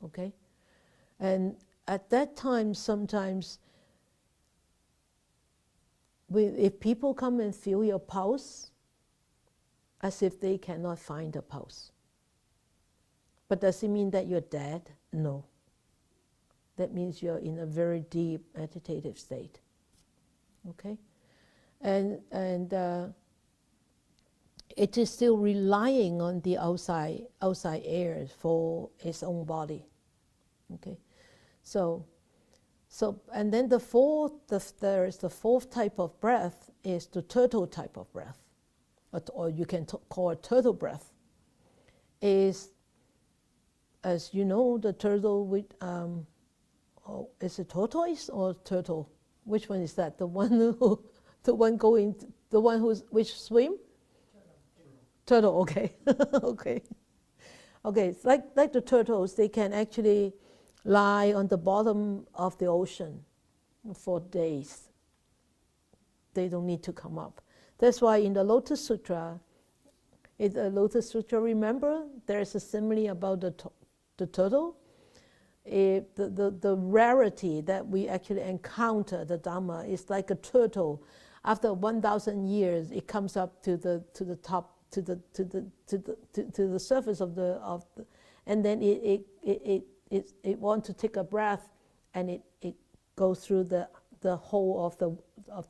S1: Okay? And at that time, sometimes, if people come and feel your pulse, as if they cannot find a pulse. But does it mean that you're dead? No. that means you're in a very deep meditative state. Okay? And it is still relying on the outside air for its own body. Okay? So and then there is the fourth type of breath is the turtle type of breath, or you can call it turtle breath. Is, as you know, the turtle with is it tortoise or turtle? Which one is that? The one which swim? Turtle. Okay, okay, okay. It's like the turtles, they can actually lie on the bottom of the ocean for days. They don't need to come up. That's why in the Lotus Sutra, remember, there's a simile about the turtle. The rarity that we actually encounter the Dharma is like a turtle. After 1,000 years, it comes up to the top, to the surface of the, and then it wants to take a breath, and it goes through the hole of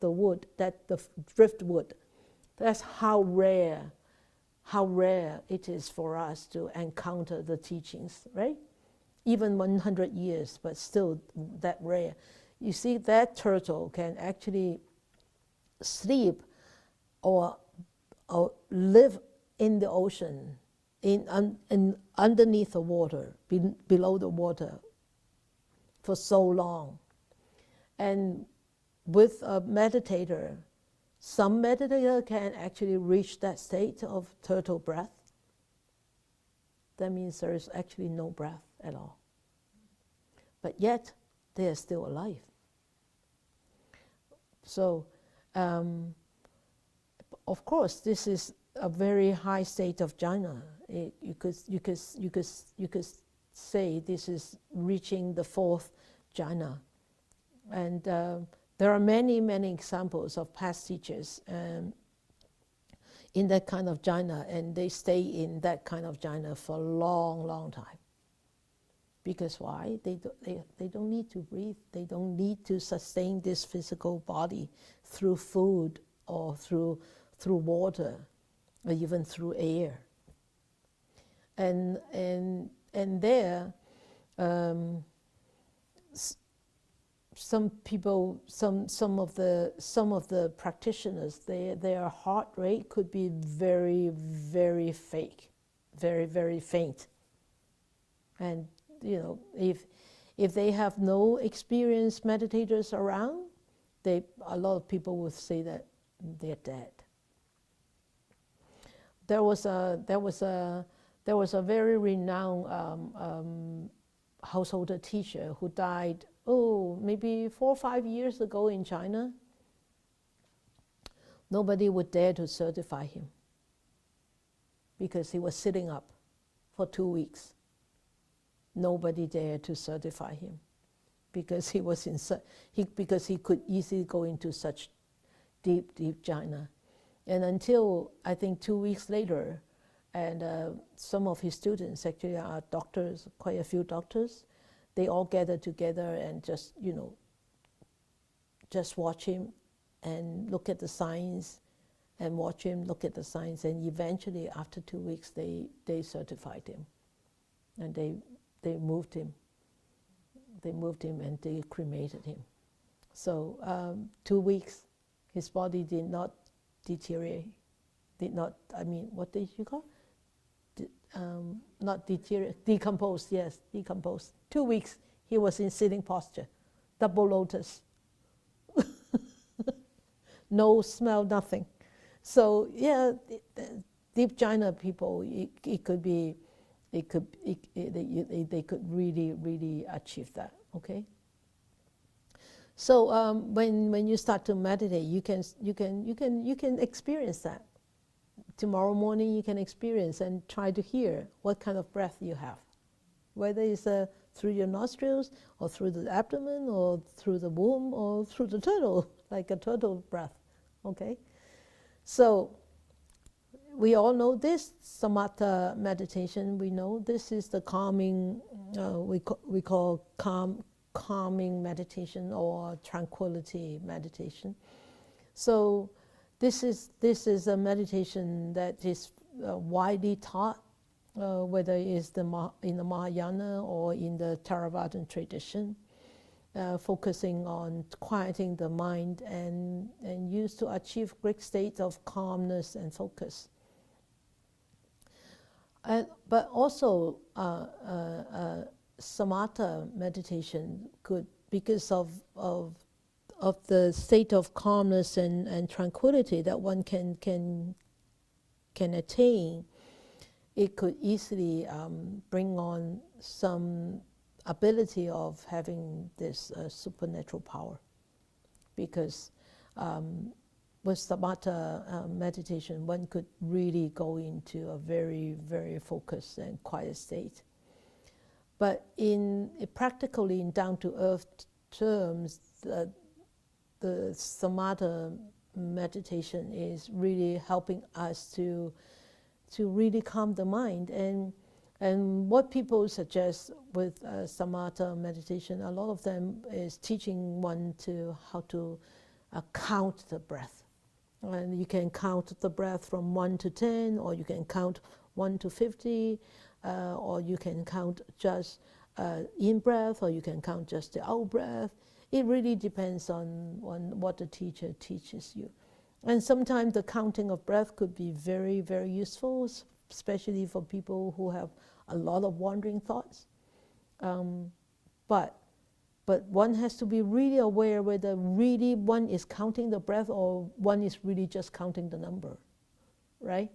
S1: the wood, that the driftwood. That's how rare it is for us to encounter the teachings, right? Even 100 years, but still that rare. You see, that turtle can actually sleep or live in the ocean, underneath the water, below the water, for so long. And with a meditator, some meditator can actually reach that state of turtle breath. That means there is actually no breath at all. But yet, they are still alive. So, of course, this is a very high state of jhana. You could say this is reaching the fourth jhana. And there are many, many examples of past teachers in that kind of jhana, and they stay in that kind of jhana for a long, long time. Because why? They don't need to breathe. They don't need to sustain this physical body through food or through water, or even through air. And there, some people, some of the practitioners, their heart rate could be very, very fake, very, very faint. And you know, if they have no experienced meditators around, a lot of people would say that they're dead. There was a very renowned householder teacher who died, maybe 4 or 5 years ago in China. Nobody would dare to certify him because he was sitting up for 2 weeks. Nobody dared to certify him because he was because he could easily go into such deep, deep jhana. And until I think 2 weeks later, and some of his students actually are doctors, quite a few doctors, they all gathered together and just watch him and look at the signs, and watch him look at the signs, and eventually after 2 weeks they certified him, and they moved him. They moved him and they cremated him. So 2 weeks, his body did not deteriorate. What did you call? Not deteriorate, decompose. Yes, decompose. 2 weeks, he was in sitting posture, double lotus. No smell, nothing. So yeah, deep jhana people, it could be. They could really, really achieve that. Okay. So when you start to meditate, you can experience that. Tomorrow morning you can experience and try to hear what kind of breath you have, whether it's through your nostrils or through the abdomen or through the womb or through the turtle, like a turtle breath. Okay. So we all know this, samatha meditation. We know this is the calming, we call calming meditation or tranquility meditation. So this is a meditation that is widely taught, whether it's in the Mahayana or in the Theravadan tradition, focusing on quieting the mind and used to achieve great states of calmness and focus. But also samatha meditation could, because of the state of calmness and tranquility that one can attain, it could easily bring on some ability of having this supernatural power. Because with samatha meditation, one could really go into a very, very focused and quiet state. But practically in down-to-earth terms, the samatha meditation is really helping us to really calm the mind. And what people suggest with samatha meditation, a lot of them is teaching one how to count the breath. And you can count the breath from 1 to 10, or you can count 1 to 50, or you can count just in breath, or you can count just the out breath. It really depends on what the teacher teaches you. And sometimes the counting of breath could be very, very useful, especially for people who have a lot of wandering thoughts. But one has to be really aware whether really one is counting the breath or one is really just counting the number, right?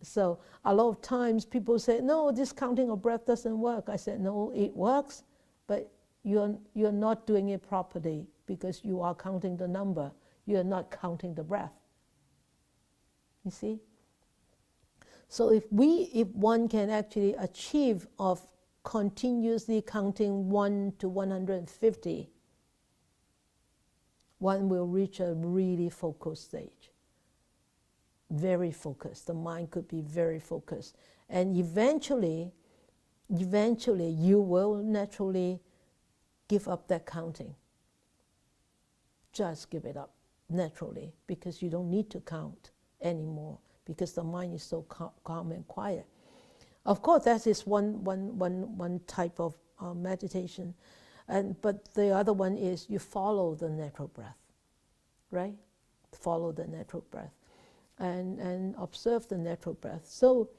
S1: So a lot of times people say, no, this counting of breath doesn't work. I said, no, it works, but you're not doing it properly because you are counting the number. You're not counting the breath. You see? So if one can actually achieve of continuously counting 1 to 150, one will reach a really focused stage. Very focused. The mind could be very focused. And eventually you will naturally give up that counting. Just give it up naturally, because you don't need to count anymore, because the mind is so calm and quiet. Of course, that is one type of meditation, but the other one is you follow the natural breath, right? Follow the natural breath, and observe the natural breath. So,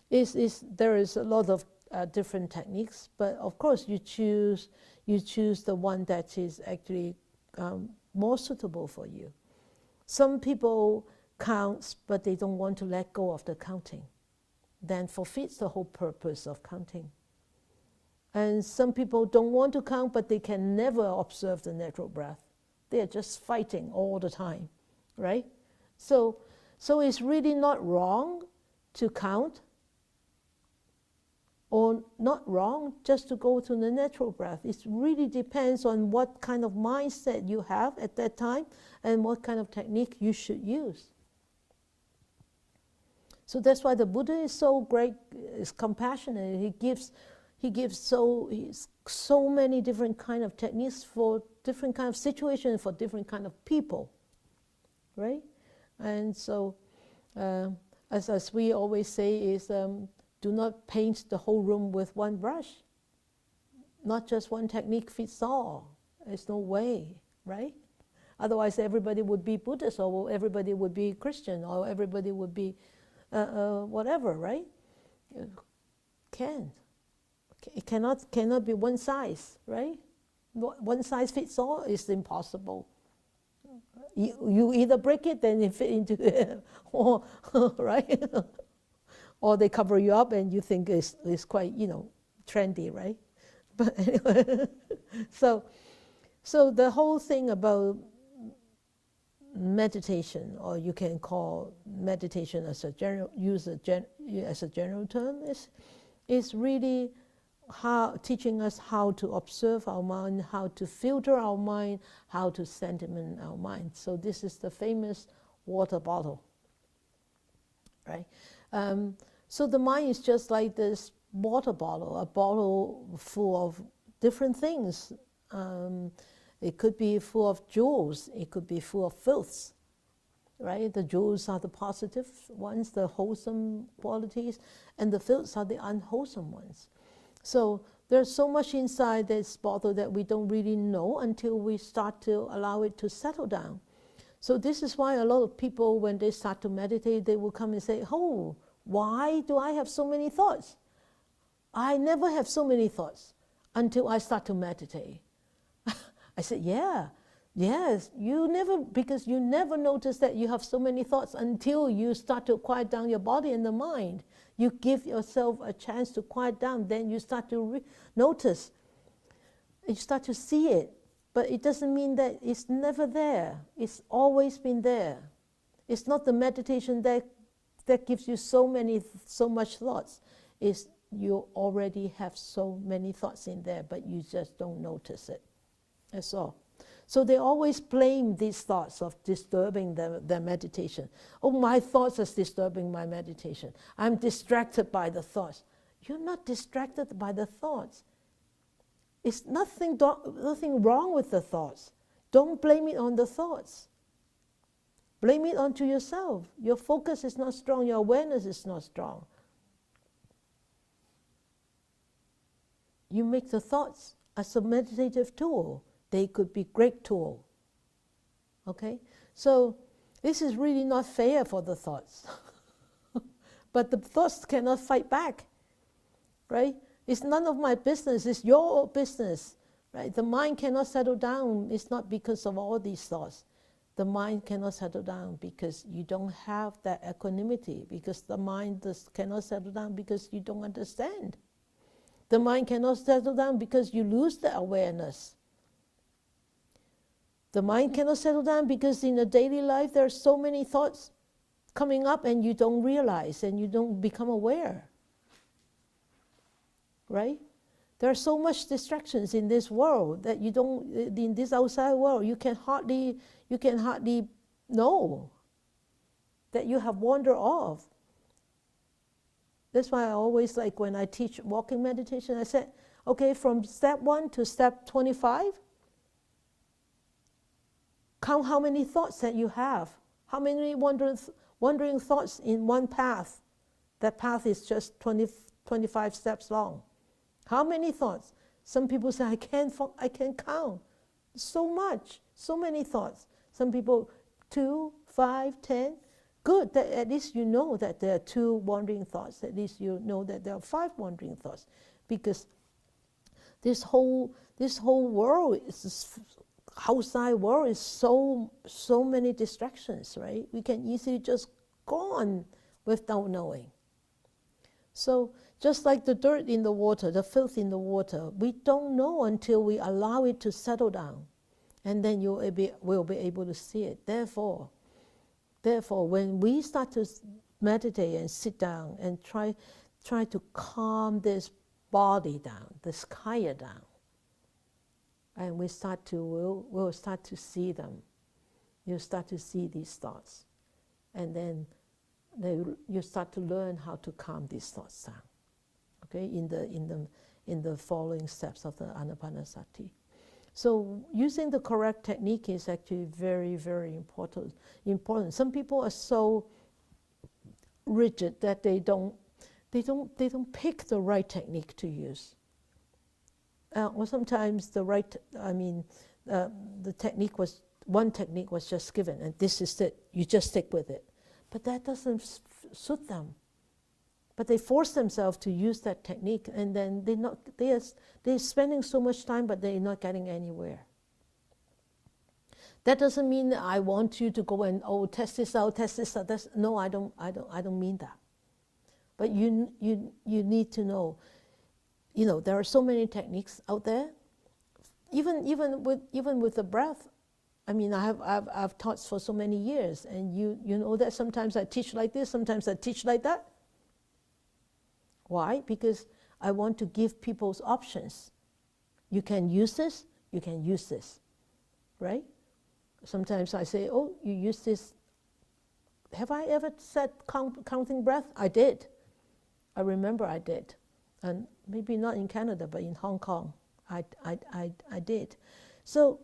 S1: there is a lot of different techniques, but of course you choose the one that is actually more suitable for you. Some people count, but they don't want to let go of the counting. Then forfeits the whole purpose of counting. And some people don't want to count, but they can never observe the natural breath. They are just fighting all the time, right? So it's really not wrong to count, or not wrong just to go to the natural breath. It really depends on what kind of mindset you have at that time and what kind of technique you should use. So that's why the Buddha is so great, is compassionate. He gives so many different kind of techniques for different kind of situations, for different kind of people, right? And so, as we always say, is do not paint the whole room with one brush. Not just one technique fits all. There's no way, right? Otherwise, everybody would be Buddhist, or everybody would be Christian, or everybody would be whatever, right? It cannot be one size, right? One size fits all is impossible. You either break it, then it fit into it, or right, or they cover you up, and you think it's quite trendy, right? But anyway, so the whole thing about meditation, or you can call meditation as a general term, is really teaching us how to observe our mind, how to filter our mind, how to sentiment our mind. So this is the famous water bottle, right? So the mind is just like this water bottle, a bottle full of different things, It could be full of jewels. It could be full of filth, right? The jewels are the positive ones, the wholesome qualities, and the filths are the unwholesome ones. So there's so much inside this bottle that we don't really know until we start to allow it to settle down. So this is why a lot of people, when they start to meditate, they will come and say, oh, why do I have so many thoughts? I never have so many thoughts until I start to meditate. I said, yes, because you never notice that you have so many thoughts until you start to quiet down your body and the mind. You give yourself a chance to quiet down, then you start to notice. You start to see it, but it doesn't mean that it's never there. It's always been there. It's not the meditation that gives you so much thoughts. It's you already have so many thoughts in there, but you just don't notice it. That's all. So they always blame these thoughts of disturbing their meditation. Oh, my thoughts are disturbing my meditation. I'm distracted by the thoughts. You're not distracted by the thoughts. It's nothing wrong with the thoughts. Don't blame it on the thoughts. Blame it onto yourself. Your focus is not strong. Your awareness is not strong. You make the thoughts as a meditative tool. They could be great tool. Okay? So this is really not fair for the thoughts. But the thoughts cannot fight back. Right? It's none of my business, it's your business. Right? The mind cannot settle down. It's not because of all these thoughts. The mind cannot settle down because you don't have that equanimity, because the mind cannot settle down because you don't understand. The mind cannot settle down because you lose the awareness. The mind cannot settle down because in a daily life there are so many thoughts coming up and you don't realize and you don't become aware. Right? There are so much distractions in this world that you don't, in this outside world, you can hardly know that you have wandered off. That's why I always like when I teach walking meditation, I said, okay, from step 1 to step 25, count how many thoughts that you have. How many wandering thoughts in one path. That path is just 25 steps long. How many thoughts? Some people say, I can't count. So much, so many thoughts. Some people, 2, 5, 10. Good, that at least you know that there are 2 wandering thoughts. At least you know that there are 5 wandering thoughts. Because this whole world, outside world is so many distractions, right? We can easily just go on without knowing. So just like the dirt in the water, the filth in the water, we don't know until we allow it to settle down. And then we'll be able to see it. Therefore, when we start to meditate and sit down and try to calm this body down, this kaya down, and we'll start to see them. You'll start to see these thoughts. And then you start to learn how to calm these thoughts down. Okay, in the following steps of the Anapanasati. So using the correct technique is actually very, very important. Some people are so rigid that they don't pick the right technique to use. Or sometimes the technique was, one technique was just given, and this is it, you just stick with it. But that doesn't suit them. But they force themselves to use that technique, and then they're spending so much time, but they're not getting anywhere. That doesn't mean that I want you to go and test this out. No, I don't mean that. But you need to know. There are so many techniques out there. Even with the breath. I mean, I've taught for so many years, and you know that sometimes I teach like this, sometimes I teach like that. Why? Because I want to give people options. You can use this, you can use this, right? Sometimes I say, oh, you use this. Have I ever said counting breath? I did. I remember I did. And maybe not in Canada, but in Hong Kong, I did. So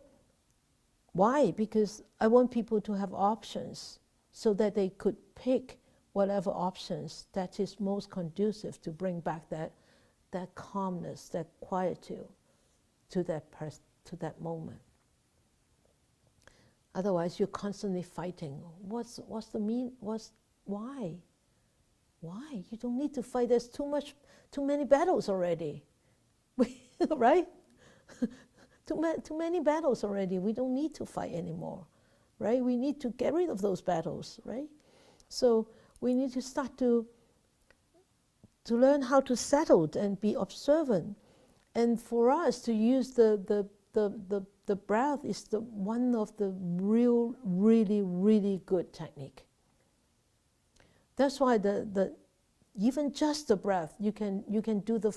S1: why? Because I want people to have options so that they could pick whatever options that is most conducive to bring back that calmness, that quietude to that moment. Otherwise, you're constantly fighting. What's the mean? Why? Why? You don't need to fight. There's too many battles already, right? Too many battles already. We don't need to fight anymore, right? We need to get rid of those battles, right? So we need to start to learn how to settle and be observant. And for us to use the breath is one of the really good technique. That's why even just the breath, you can do the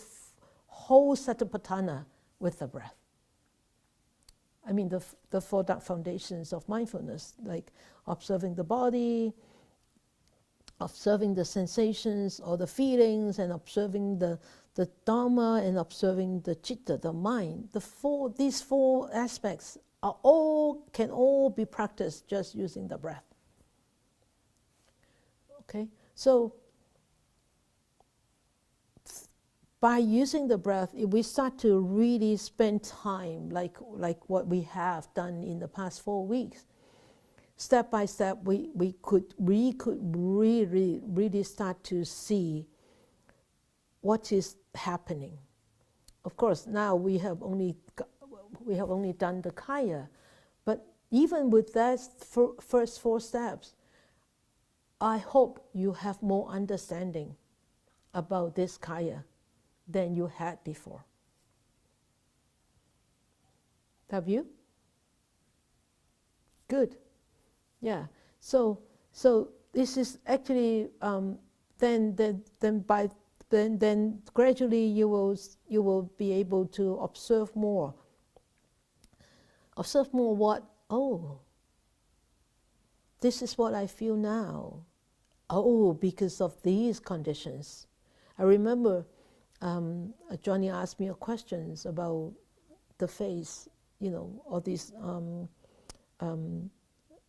S1: whole Satipatthana with the breath. I mean the four foundations of mindfulness, like observing the body, observing the sensations or the feelings, and observing the Dharma, and observing the Citta, the mind. These four aspects can all be practiced just using the breath. Okay, so by using the breath, if we start to really spend time, like what we have done in the past 4 weeks, step by step, we could really start to see what is happening. Of course, now we have only done the Kaya, but even with that first 4 steps, I hope you have more understanding about this Kaya than you had before. Have you? Good. Yeah. So this is actually then gradually you will be able to observe more. Observe more what? Oh, this is what I feel now. Oh, because of these conditions. I remember Johnny asked me questions about the face, all these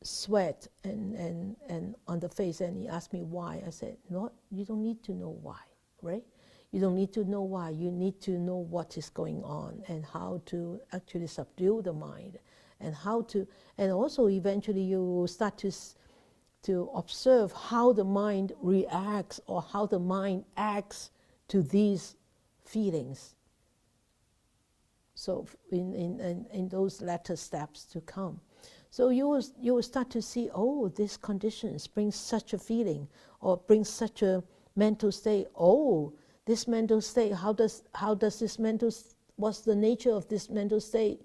S1: sweat and on the face, and he asked me why. I said, no, you don't need to know why, right? You don't need to know why. You need to know what is going on and how to actually subdue the mind, and also eventually you will start to observe how the mind reacts or how the mind acts to these feelings. So in those latter steps to come. So you will start to see, oh, this conditions brings such a feeling or brings such a mental state. Oh, this mental state, how does what's the nature of this mental state?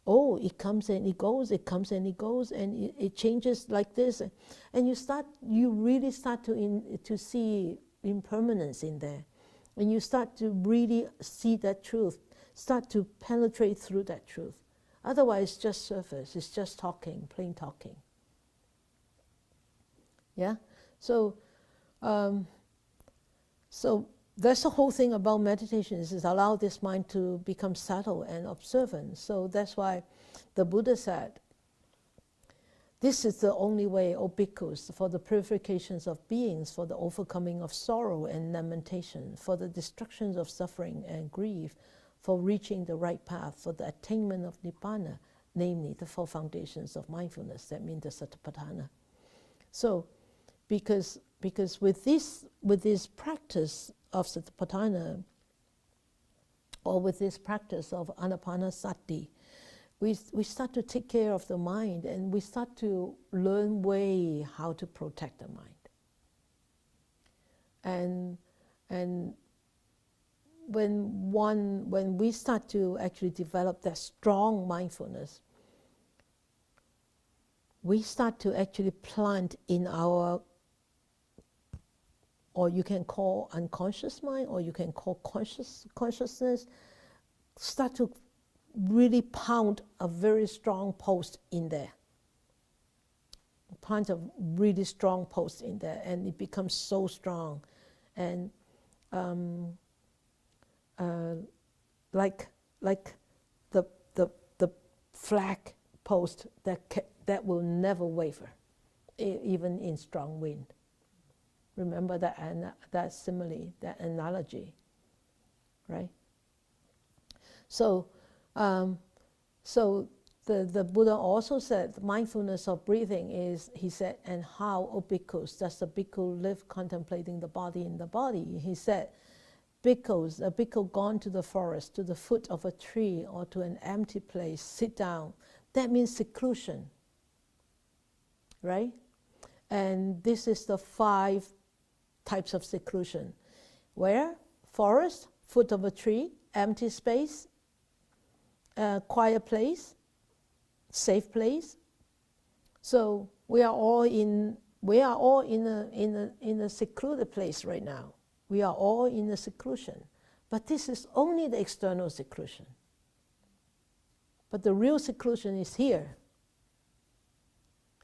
S1: Oh, it comes and it goes, it comes and it goes, and it changes like this. And you really start to see impermanence in there. And you start to really see that truth, start to penetrate through that truth. Otherwise, it's just surface, it's just talking, plain talking. Yeah? So that's the whole thing about meditation, is allow this mind to become subtle and observant. So that's why the Buddha said, this is the only way, O bhikkhus, for the purifications of beings, for the overcoming of sorrow and lamentation, for the destructions of suffering and grief, for reaching the right path, for the attainment of nibbana, namely the 4 foundations of mindfulness, that means the Satipatthana. So, because with this practice of Satipatthana, or with this practice of Anapanasati, we start to take care of the mind, and we start to learn way how to protect the mind. And when we start to actually develop that strong mindfulness, we start to actually plant in our, or you can call unconscious mind, or you can call consciousness, start to really pound a very strong post in there. Plant a really strong post in there, and it becomes so strong. And like like the flag post that will never waver, even in strong wind. Remember that simile, that analogy, right? So, the Buddha also said mindfulness of breathing is, he said, and how, O bhikkhus, does the bhikkhu live contemplating the body in the body? He said, bhikkhus, a bhikkhu gone to the forest, to the foot of a tree, or to an empty place, sit down. That means seclusion, right? And this is the 5 types of seclusion. Where? Forest, foot of a tree, empty space, quiet place, safe place. So we are all in a secluded place right now. We are all in a seclusion. But this is only the external seclusion. But the real seclusion is here.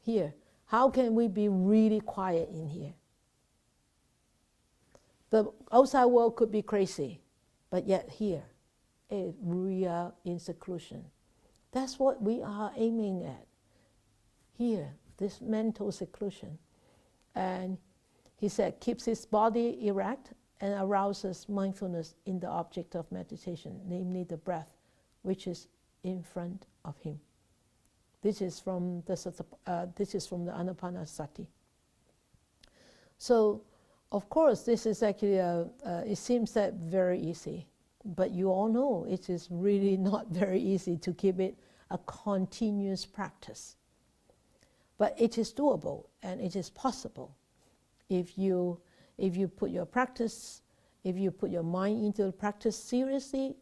S1: Here. How can we be really quiet in here? The outside world could be crazy, but yet here, we are in seclusion. That's what we are aiming at. Here, this mental seclusion. And he said, keeps his body erect and arouses mindfulness in the object of meditation, namely the breath, which is in front of him. This is from the Anapanasati. So, of course, this is actually it seems that very easy, but you all know it is really not very easy to keep it a continuous practice. But it is doable and it is possible if you put your practice, if you put your mind into the practice seriously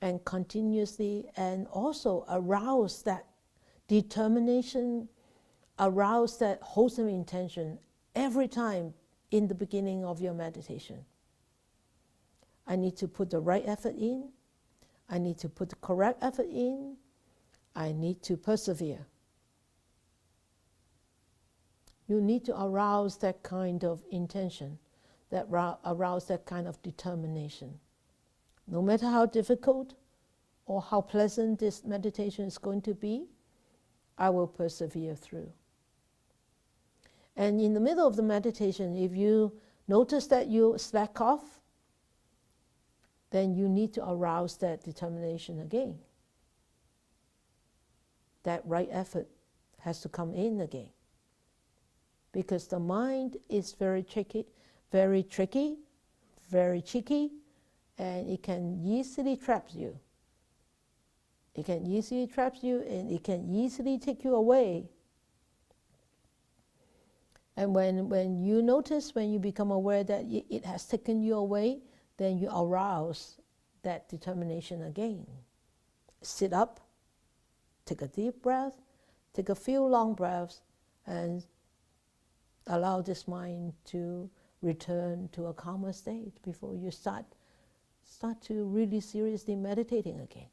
S1: and continuously, and also arouse that determination, arouse that wholesome intention every time in the beginning of your meditation. I need to put the right effort in. I need to put the correct effort in. I need to persevere. You need to arouse that kind of intention, arouse that kind of determination. No matter how difficult or how pleasant this meditation is going to be, I will persevere through. And in the middle of the meditation, if you notice that you slack off, then you need to arouse that determination again. That right effort has to come in again. Because the mind is very tricky, very cheeky, and it can easily trap you. It can easily trap you, and it can easily take you away. And when you notice, when you become aware that it has taken you away, then you arouse that determination again. Sit up, take a deep breath, take a few long breaths, and allow this mind to return to a calmer state before you start to really seriously meditating again.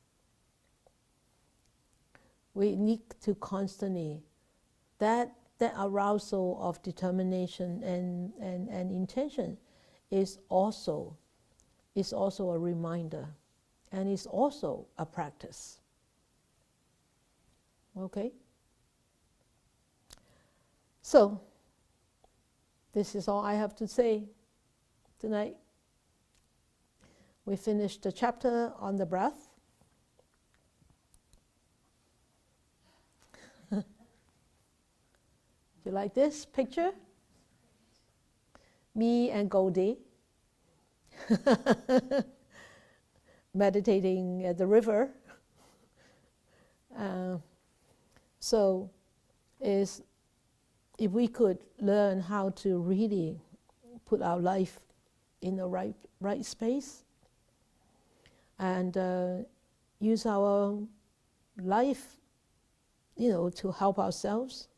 S1: We need to constantly, that arousal of determination and intention is also a reminder, and is also a practice. Okay? So, this is all I have to say tonight. We finished the chapter on the breath. You like this picture? Me and Goldie meditating at the river. So, if we could learn how to really put our life in the right space, and use our life, to help ourselves,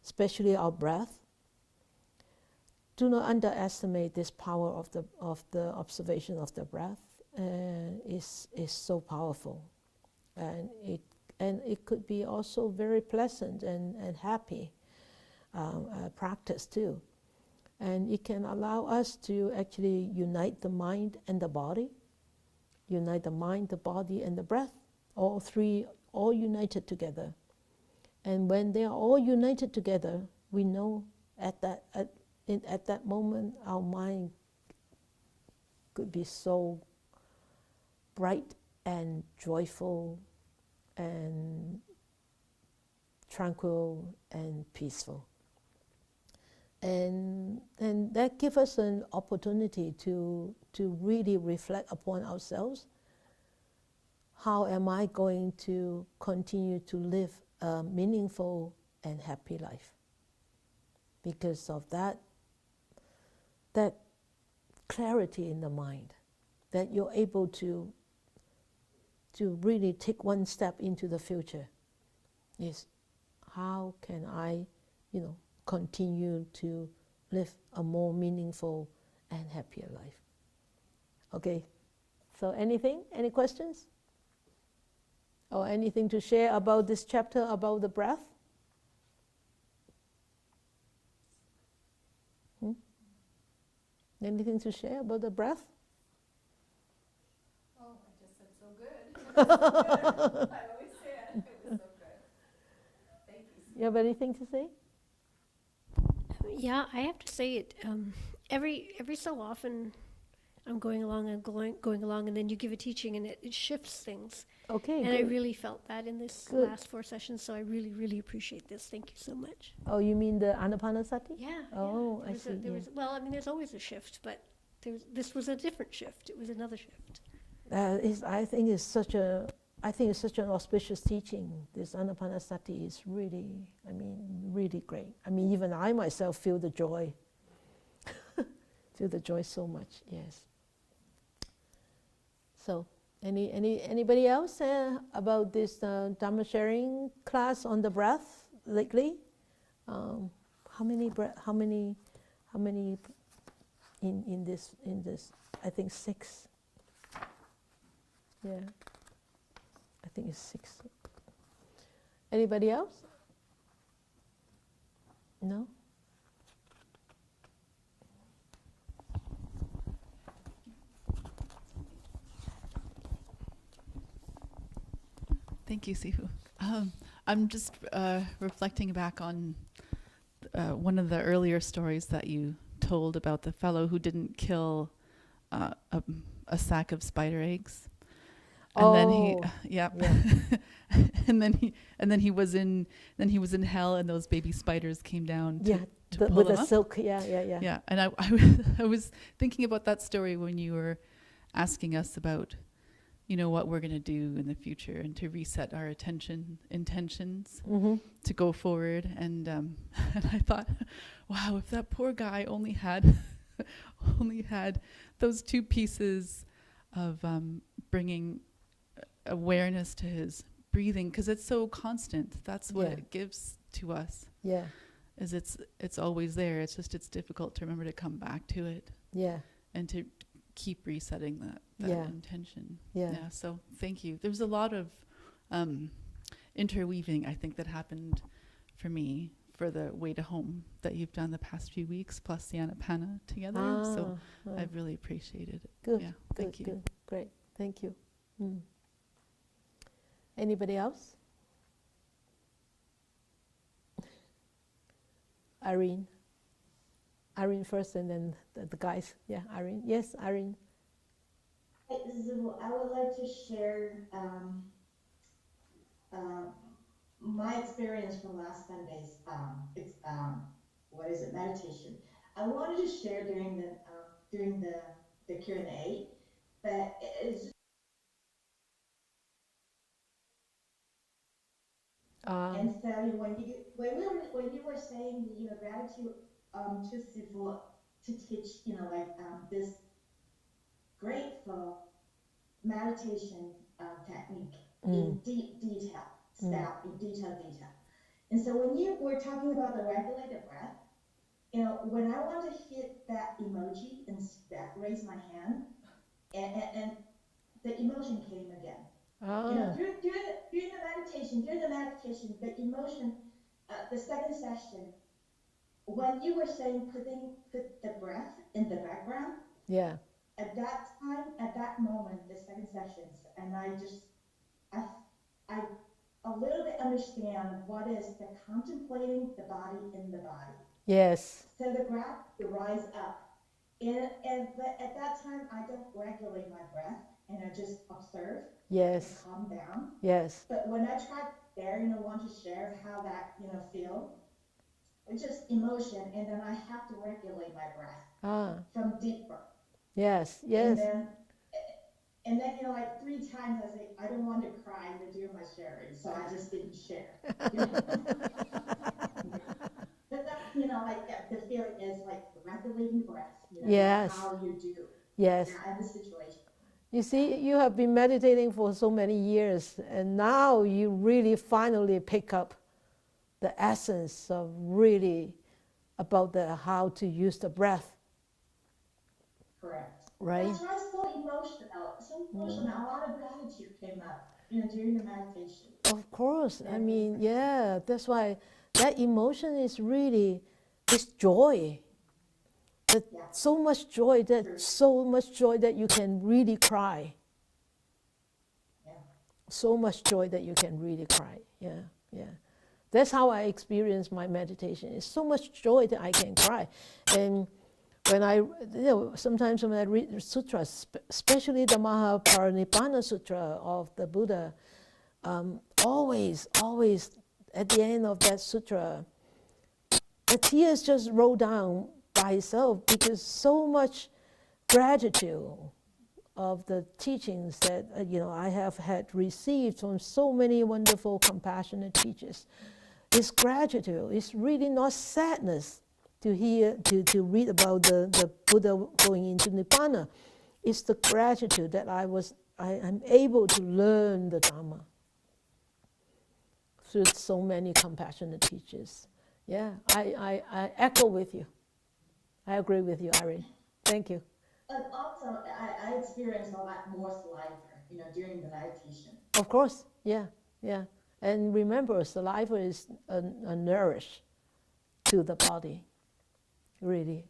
S1: especially our breath. Do not underestimate this power of the observation of the breath. Is so powerful, and it could be also very pleasant and happy practice too, and it can allow us to actually unite the mind and the body, unite the mind, the body, and the breath. All three, all united together. And when they are all united together, we know at that moment our mind could be so bright and joyful and tranquil and peaceful. And that gives us an opportunity to really reflect upon ourselves. How am I going to continue to live a meaningful and happy life? Because of that clarity in the mind, that you're able to really take one step into the future, is how can I, continue to live a more meaningful and happier life. Okay, so any questions? Or anything to share about this chapter, about the breath? Anything to share about the breath?
S5: Oh, I just said so good. So good. I always say it. It was so good. Thank you.
S1: You have anything to say?
S6: Yeah, I have to say it. Every so often, I'm going along, and then you give a teaching, and it shifts things.
S1: Okay,
S6: and
S1: good.
S6: I really felt that in this
S1: Good.
S6: last 4 sessions. So I really, really appreciate this. Thank you so much.
S1: Oh, you mean the Anapanasati?
S6: Yeah.
S1: Oh,
S6: There
S1: I
S6: was
S1: see.
S6: well, I mean, there's always a shift, but this was a different shift. It was another shift.
S1: I think it's such an auspicious teaching. This Anapanasati is really, really great. Even I myself feel the joy. Feel the joy so much. Yes. So, anybody else about this Dharma sharing class on the breath lately? How many in this? I think 6. Yeah, I think it's 6. Anybody else? No?
S7: Thank you, Sifu. I'm just reflecting back on one of the earlier stories that you told about the fellow who didn't kill a sack of spider eggs. And then he, yeah. and then he was in hell, and those baby spiders came down to pull
S1: with
S7: him
S1: the
S7: up.
S1: silk. Yeah.
S7: Yeah, and I was thinking about that story when you were asking us about, what we're going to do in the future and to reset our intentions to go forward. And and I thought, wow, if that poor guy only had those 2 pieces of bringing awareness to his breathing, because it's so constant. That's what it gives to us.
S1: Yeah.
S7: Is it's always there. It's just it's difficult to remember to come back to it.
S1: Yeah.
S7: And to keep resetting that intention.
S1: Yeah.
S7: So thank you. There's a lot of interweaving, I think, that happened for me for the way to home that you've done the past few weeks, plus the Anapana together. So I've really appreciated it.
S1: Good.
S7: Yeah.
S1: Good.
S7: Thank you.
S1: Good. Great. Thank you. Anybody else? Irene first, and then the guys. Yeah, Irene. Yes, Irene.
S2: I would like to share my experience from last Sunday's meditation. I wanted to share during the Q&A, but it's and so when you were saying gratitude to Sifu to teach this grateful meditation technique in deep detail, step in detail. And so when you were talking about the regulated breath, when I want to hit that emoji and raise my hand, and the emotion came again. During the meditation, the emotion, the second session, when you were saying put the breath in the background, at that time, at that moment, the second sessions, and I a little bit understand what is the contemplating the body in the body.
S1: Yes.
S2: So the gratitude rise up. But at that time, I don't regulate my breath and I just observe and
S1: Yes.
S2: calm down.
S1: Yes.
S2: But when I try to share, want to share how that, feel, it's just emotion. And then I have to regulate my breath
S1: Ah.
S2: from deeper.
S1: Yes.
S2: And
S1: Yes.
S2: then, like 3 times I say, I don't want to cry during my sharing. So I just didn't share. But that, like the feeling is like regulating breath,
S1: Yes.
S2: how you do
S1: Yes.
S2: in the situation.
S1: You see, you have been meditating for so many years, and now you really finally pick up the essence of really about how to use the breath.
S2: Correct.
S1: Right?
S2: That's why it's so emotional. A lot of gratitude came up, during the meditation.
S1: Of course. I mean, yeah, that's why that emotion is really this joy. So much joy that you can really cry.
S2: Yeah.
S1: So much joy that you can really cry. Yeah, yeah. That's how I experience my meditation. It's so much joy that I can cry. And when sometimes when I read the sutras, especially the Mahaparinibbana Sutra of the Buddha, always at the end of that sutra, the tears just roll down by itself because so much gratitude of the teachings that I have had received from so many wonderful, compassionate teachers. It's gratitude. It's really not sadness to hear, to read about the Buddha going into Nibbana. It's the gratitude that I'm able to learn the Dharma through so many compassionate teachers. Yeah, I echo with you. I agree with you, Irene. Thank you.
S2: And also, I experienced a lot more saliva, during the meditation.
S1: Of course, yeah, yeah. And remember, saliva is a nourish to the body, really.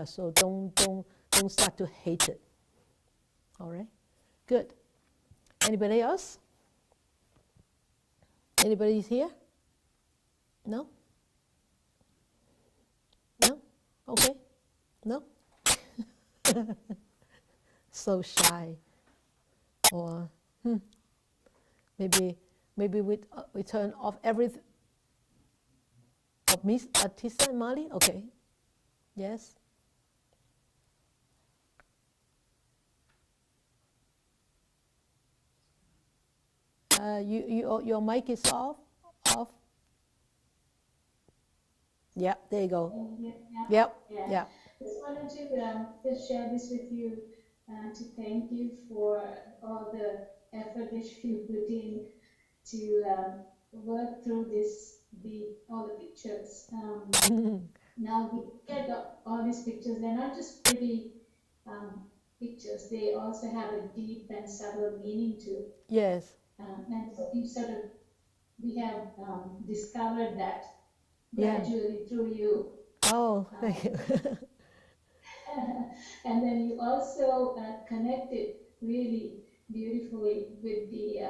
S1: So don't start to hate it. All right, good. Anybody else? Anybody here? No? No? Okay. No? So shy. Or maybe we turn off everything. Of Miss Atisa and Mali? Okay. Yes. Your mic is off. Off. Yeah, there you go. Yep. Yeah.
S8: Just wanted to share this with you, to thank you for all the effort that you put in to work through all the pictures. Now we get all these pictures. They're not just pretty pictures. They also have a deep and subtle meaning to.
S1: Yes.
S8: And we have discovered that gradually through you.
S1: Oh, thank you.
S8: And then you also connected really beautifully with the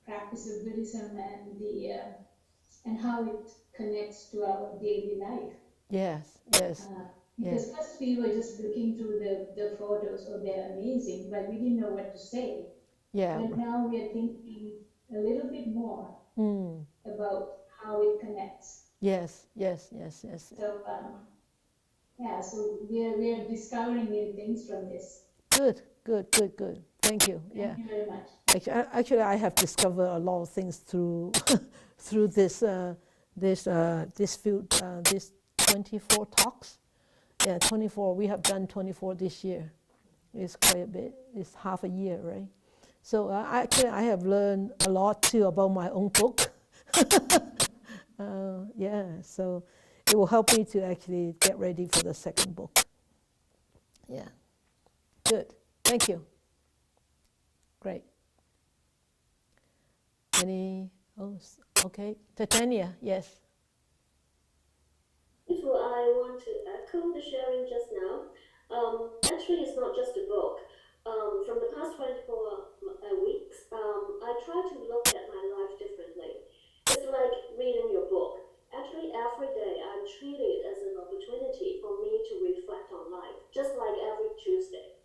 S8: practice of Buddhism and how it connects to our daily life.
S1: Yes.
S8: Because first we were just looking through the photos, they're amazing, but we didn't know what to say.
S1: Yeah.
S8: But now we're thinking a little bit more about how it connects.
S1: Yes.
S8: So so we're discovering new things from this.
S1: Good. Thank you.
S8: Thank you very much.
S1: Actually, I have discovered a lot of things through through this field, this 24 talks. Yeah, 24. We have done 24 this year. It's quite a bit. It's half a year, right? So actually, I have learned a lot too about my own book. So it will help me to actually get ready for the second book. Yeah, good. Thank you. Great. Okay. Titania, yes.
S3: So I want to echo the sharing just now. Actually, it's not just a book. From the past 24 weeks, I try to look at my life differently. It's like reading your book. Actually, every day I'm treating it as an opportunity for me to reflect on life, just like every Tuesday.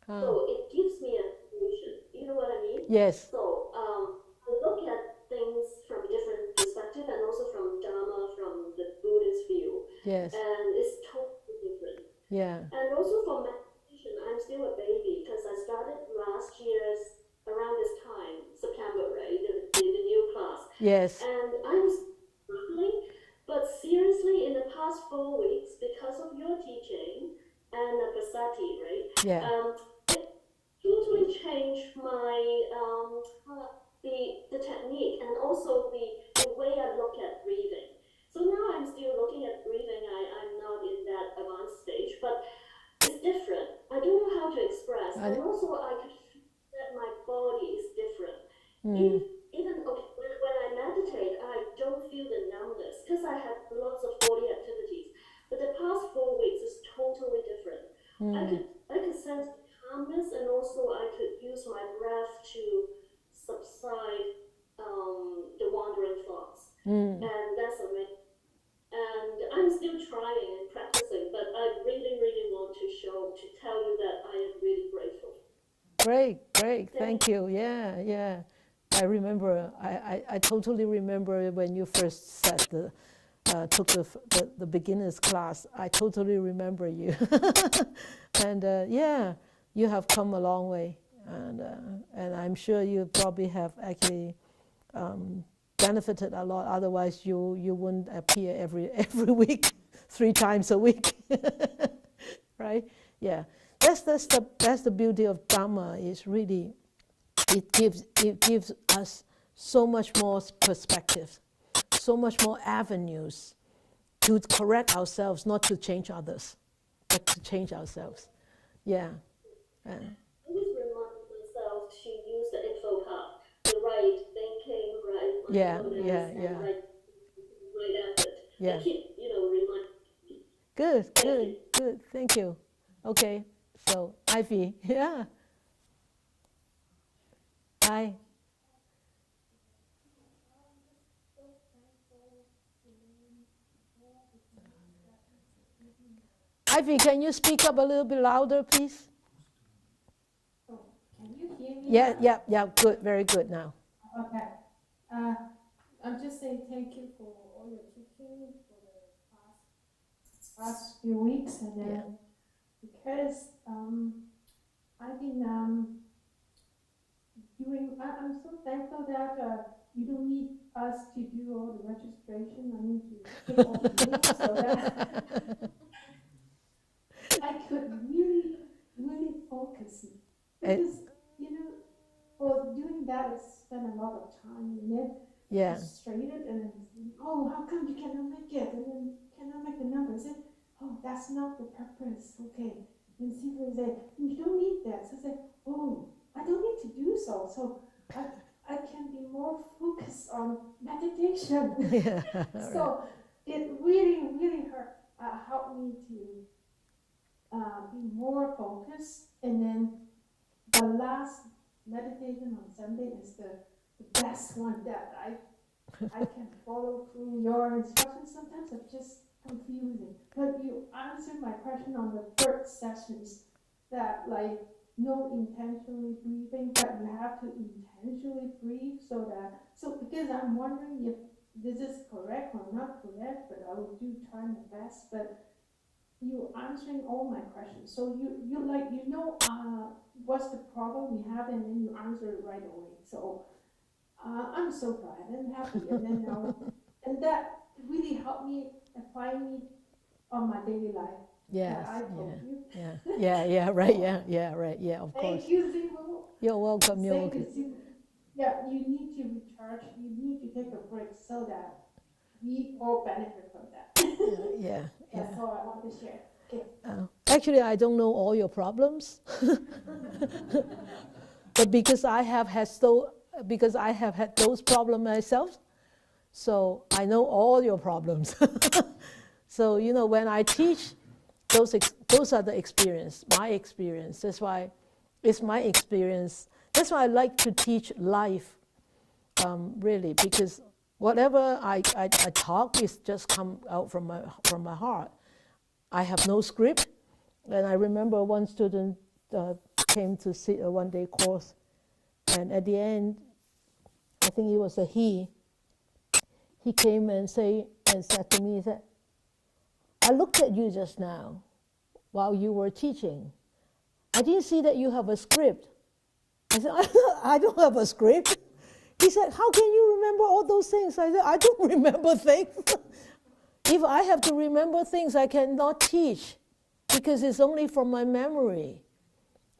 S3: So it gives me a solution. You know what I mean?
S1: Yes.
S3: So I look at things from a different perspective, and also from Dharma, from the Buddhist view.
S1: Yes.
S3: And it's totally different.
S1: Yeah.
S3: And also for meditation, I'm still a baby because I started last year's around this time, September, right? The new class.
S1: Yes.
S3: And I was struggling, but seriously, in the past 4 weeks, because of your teaching and the Basati, right?
S1: Yeah.
S3: It totally changed my the technique, and also the way I look at breathing. So now I'm still looking at breathing. I'm not in that advanced stage, but it's different. I don't know how to express. And also I could feel that my body is different. Even okay, when I meditate, I don't feel the numbness because I have lots of body activities. But the past 4 weeks is totally different. I could sense the calmness, and also I could use my breath to subside the wandering thoughts. And that's amazing. And I'm still trying and practicing, but I really, really want to tell you that I am really grateful.
S1: Great. Thank you. Yeah. I remember. I totally remember when you first took the beginners class. I totally remember you. And yeah, you have come a long way, and I'm sure you probably have actually benefited a lot. Otherwise, you wouldn't appear every week, 3 times a week, right? Yeah, that's the beauty of Dharma. Is really it gives us so much more perspective, so much more avenues to correct ourselves, not to change others, but to change ourselves. Yeah.
S3: I always remind myself to use the info hub, the right thinking, right mindfulness, and right effort.
S1: Yeah.
S3: I keep, reminding.
S1: Good. Thank you. Okay. So Ivy, yeah. Hi. Ivy, can you speak up a little bit louder, please?
S8: Oh, can you hear me?
S1: Yeah. Good. Very good now.
S8: Okay. I'm just saying thank you for all your teaching for the past few weeks, and then because I've been I'm so thankful that you don't need us to do all the registration. I need to take all the names so that I could really, really focus. Because, for doing that, I spend a lot of time in it, frustrated, and then, how come you cannot make it? And then cannot make the numbers. And, that's not the purpose. Okay. And people say, you don't need that. So I say, I don't need to do so. So I can be more focused on meditation. So it really, really helped me to be more focused. And then the last meditation on Sunday is the best one that I can follow through your instructions. Sometimes it's just confusing. But you answered my question on the third sessions that no intentionally breathing, but you have to intentionally breathe so because I'm wondering if this is correct or not correct, but I will try my best. But you answering all my questions. So you what's the problem we have, and then you answer it right away. So I'm so glad and happy, and then and that really helped me apply me on my daily life.
S1: Yes.
S8: I told you.
S1: Right. Of course.
S8: Thank you, Zibo.
S1: You're welcome.
S8: You need to recharge. You need to take a break so that we all benefit from that.
S1: Yeah.
S8: That's all I want to share. Okay.
S1: Actually, I don't know all your problems, but because I have had those problems myself, so I know all your problems. So when I teach, those are the experience, my experience. That's why it's my experience. That's why I like to teach life, really, because whatever I talk is just come out from my heart. I have no script. And I remember one student came to see a one-day course, and at the end, I think it was a he came and said to me, he said, I looked at you just now while you were teaching. I didn't see that you have a script. I said, I don't have a script. He said, how can you remember all those things? I said, I don't remember things. If I have to remember things, I cannot teach because it's only from my memory.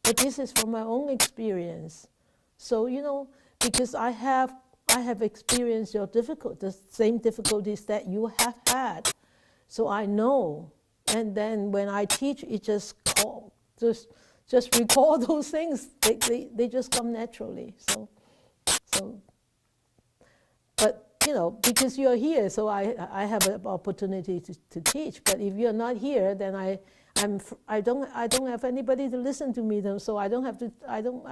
S1: But this is from my own experience. So, because I have experienced the same difficulties that you have had. So I know. And then when I teach, it just recall those things. They just come naturally. So but because you're here, so I have an opportunity to teach. But if you're not here, then I don't have anybody to listen to me. Then so I don't have to. I don't.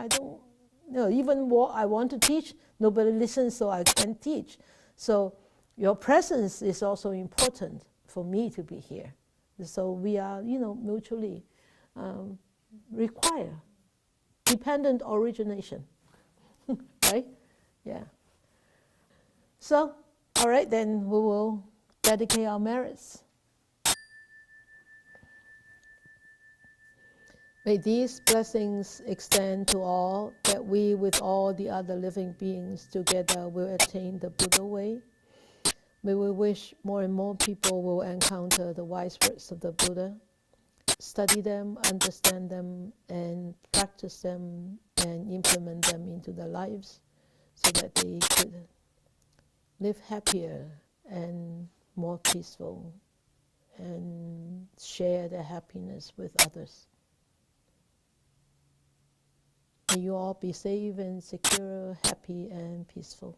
S1: Even what I want to teach, nobody listens, so I can't teach. So your presence is also important for me to be here. So we are, mutually require dependent origination, right? Yeah. So, all right, then we will dedicate our merits. May these blessings extend to all, that we with all the other living beings together will attain the Buddha way. May we wish more and more people will encounter the wise words of the Buddha, study them, understand them, and practice them and implement them into their lives so that they could live happier and more peaceful and share their happiness with others. May you all be safe and secure, happy and peaceful.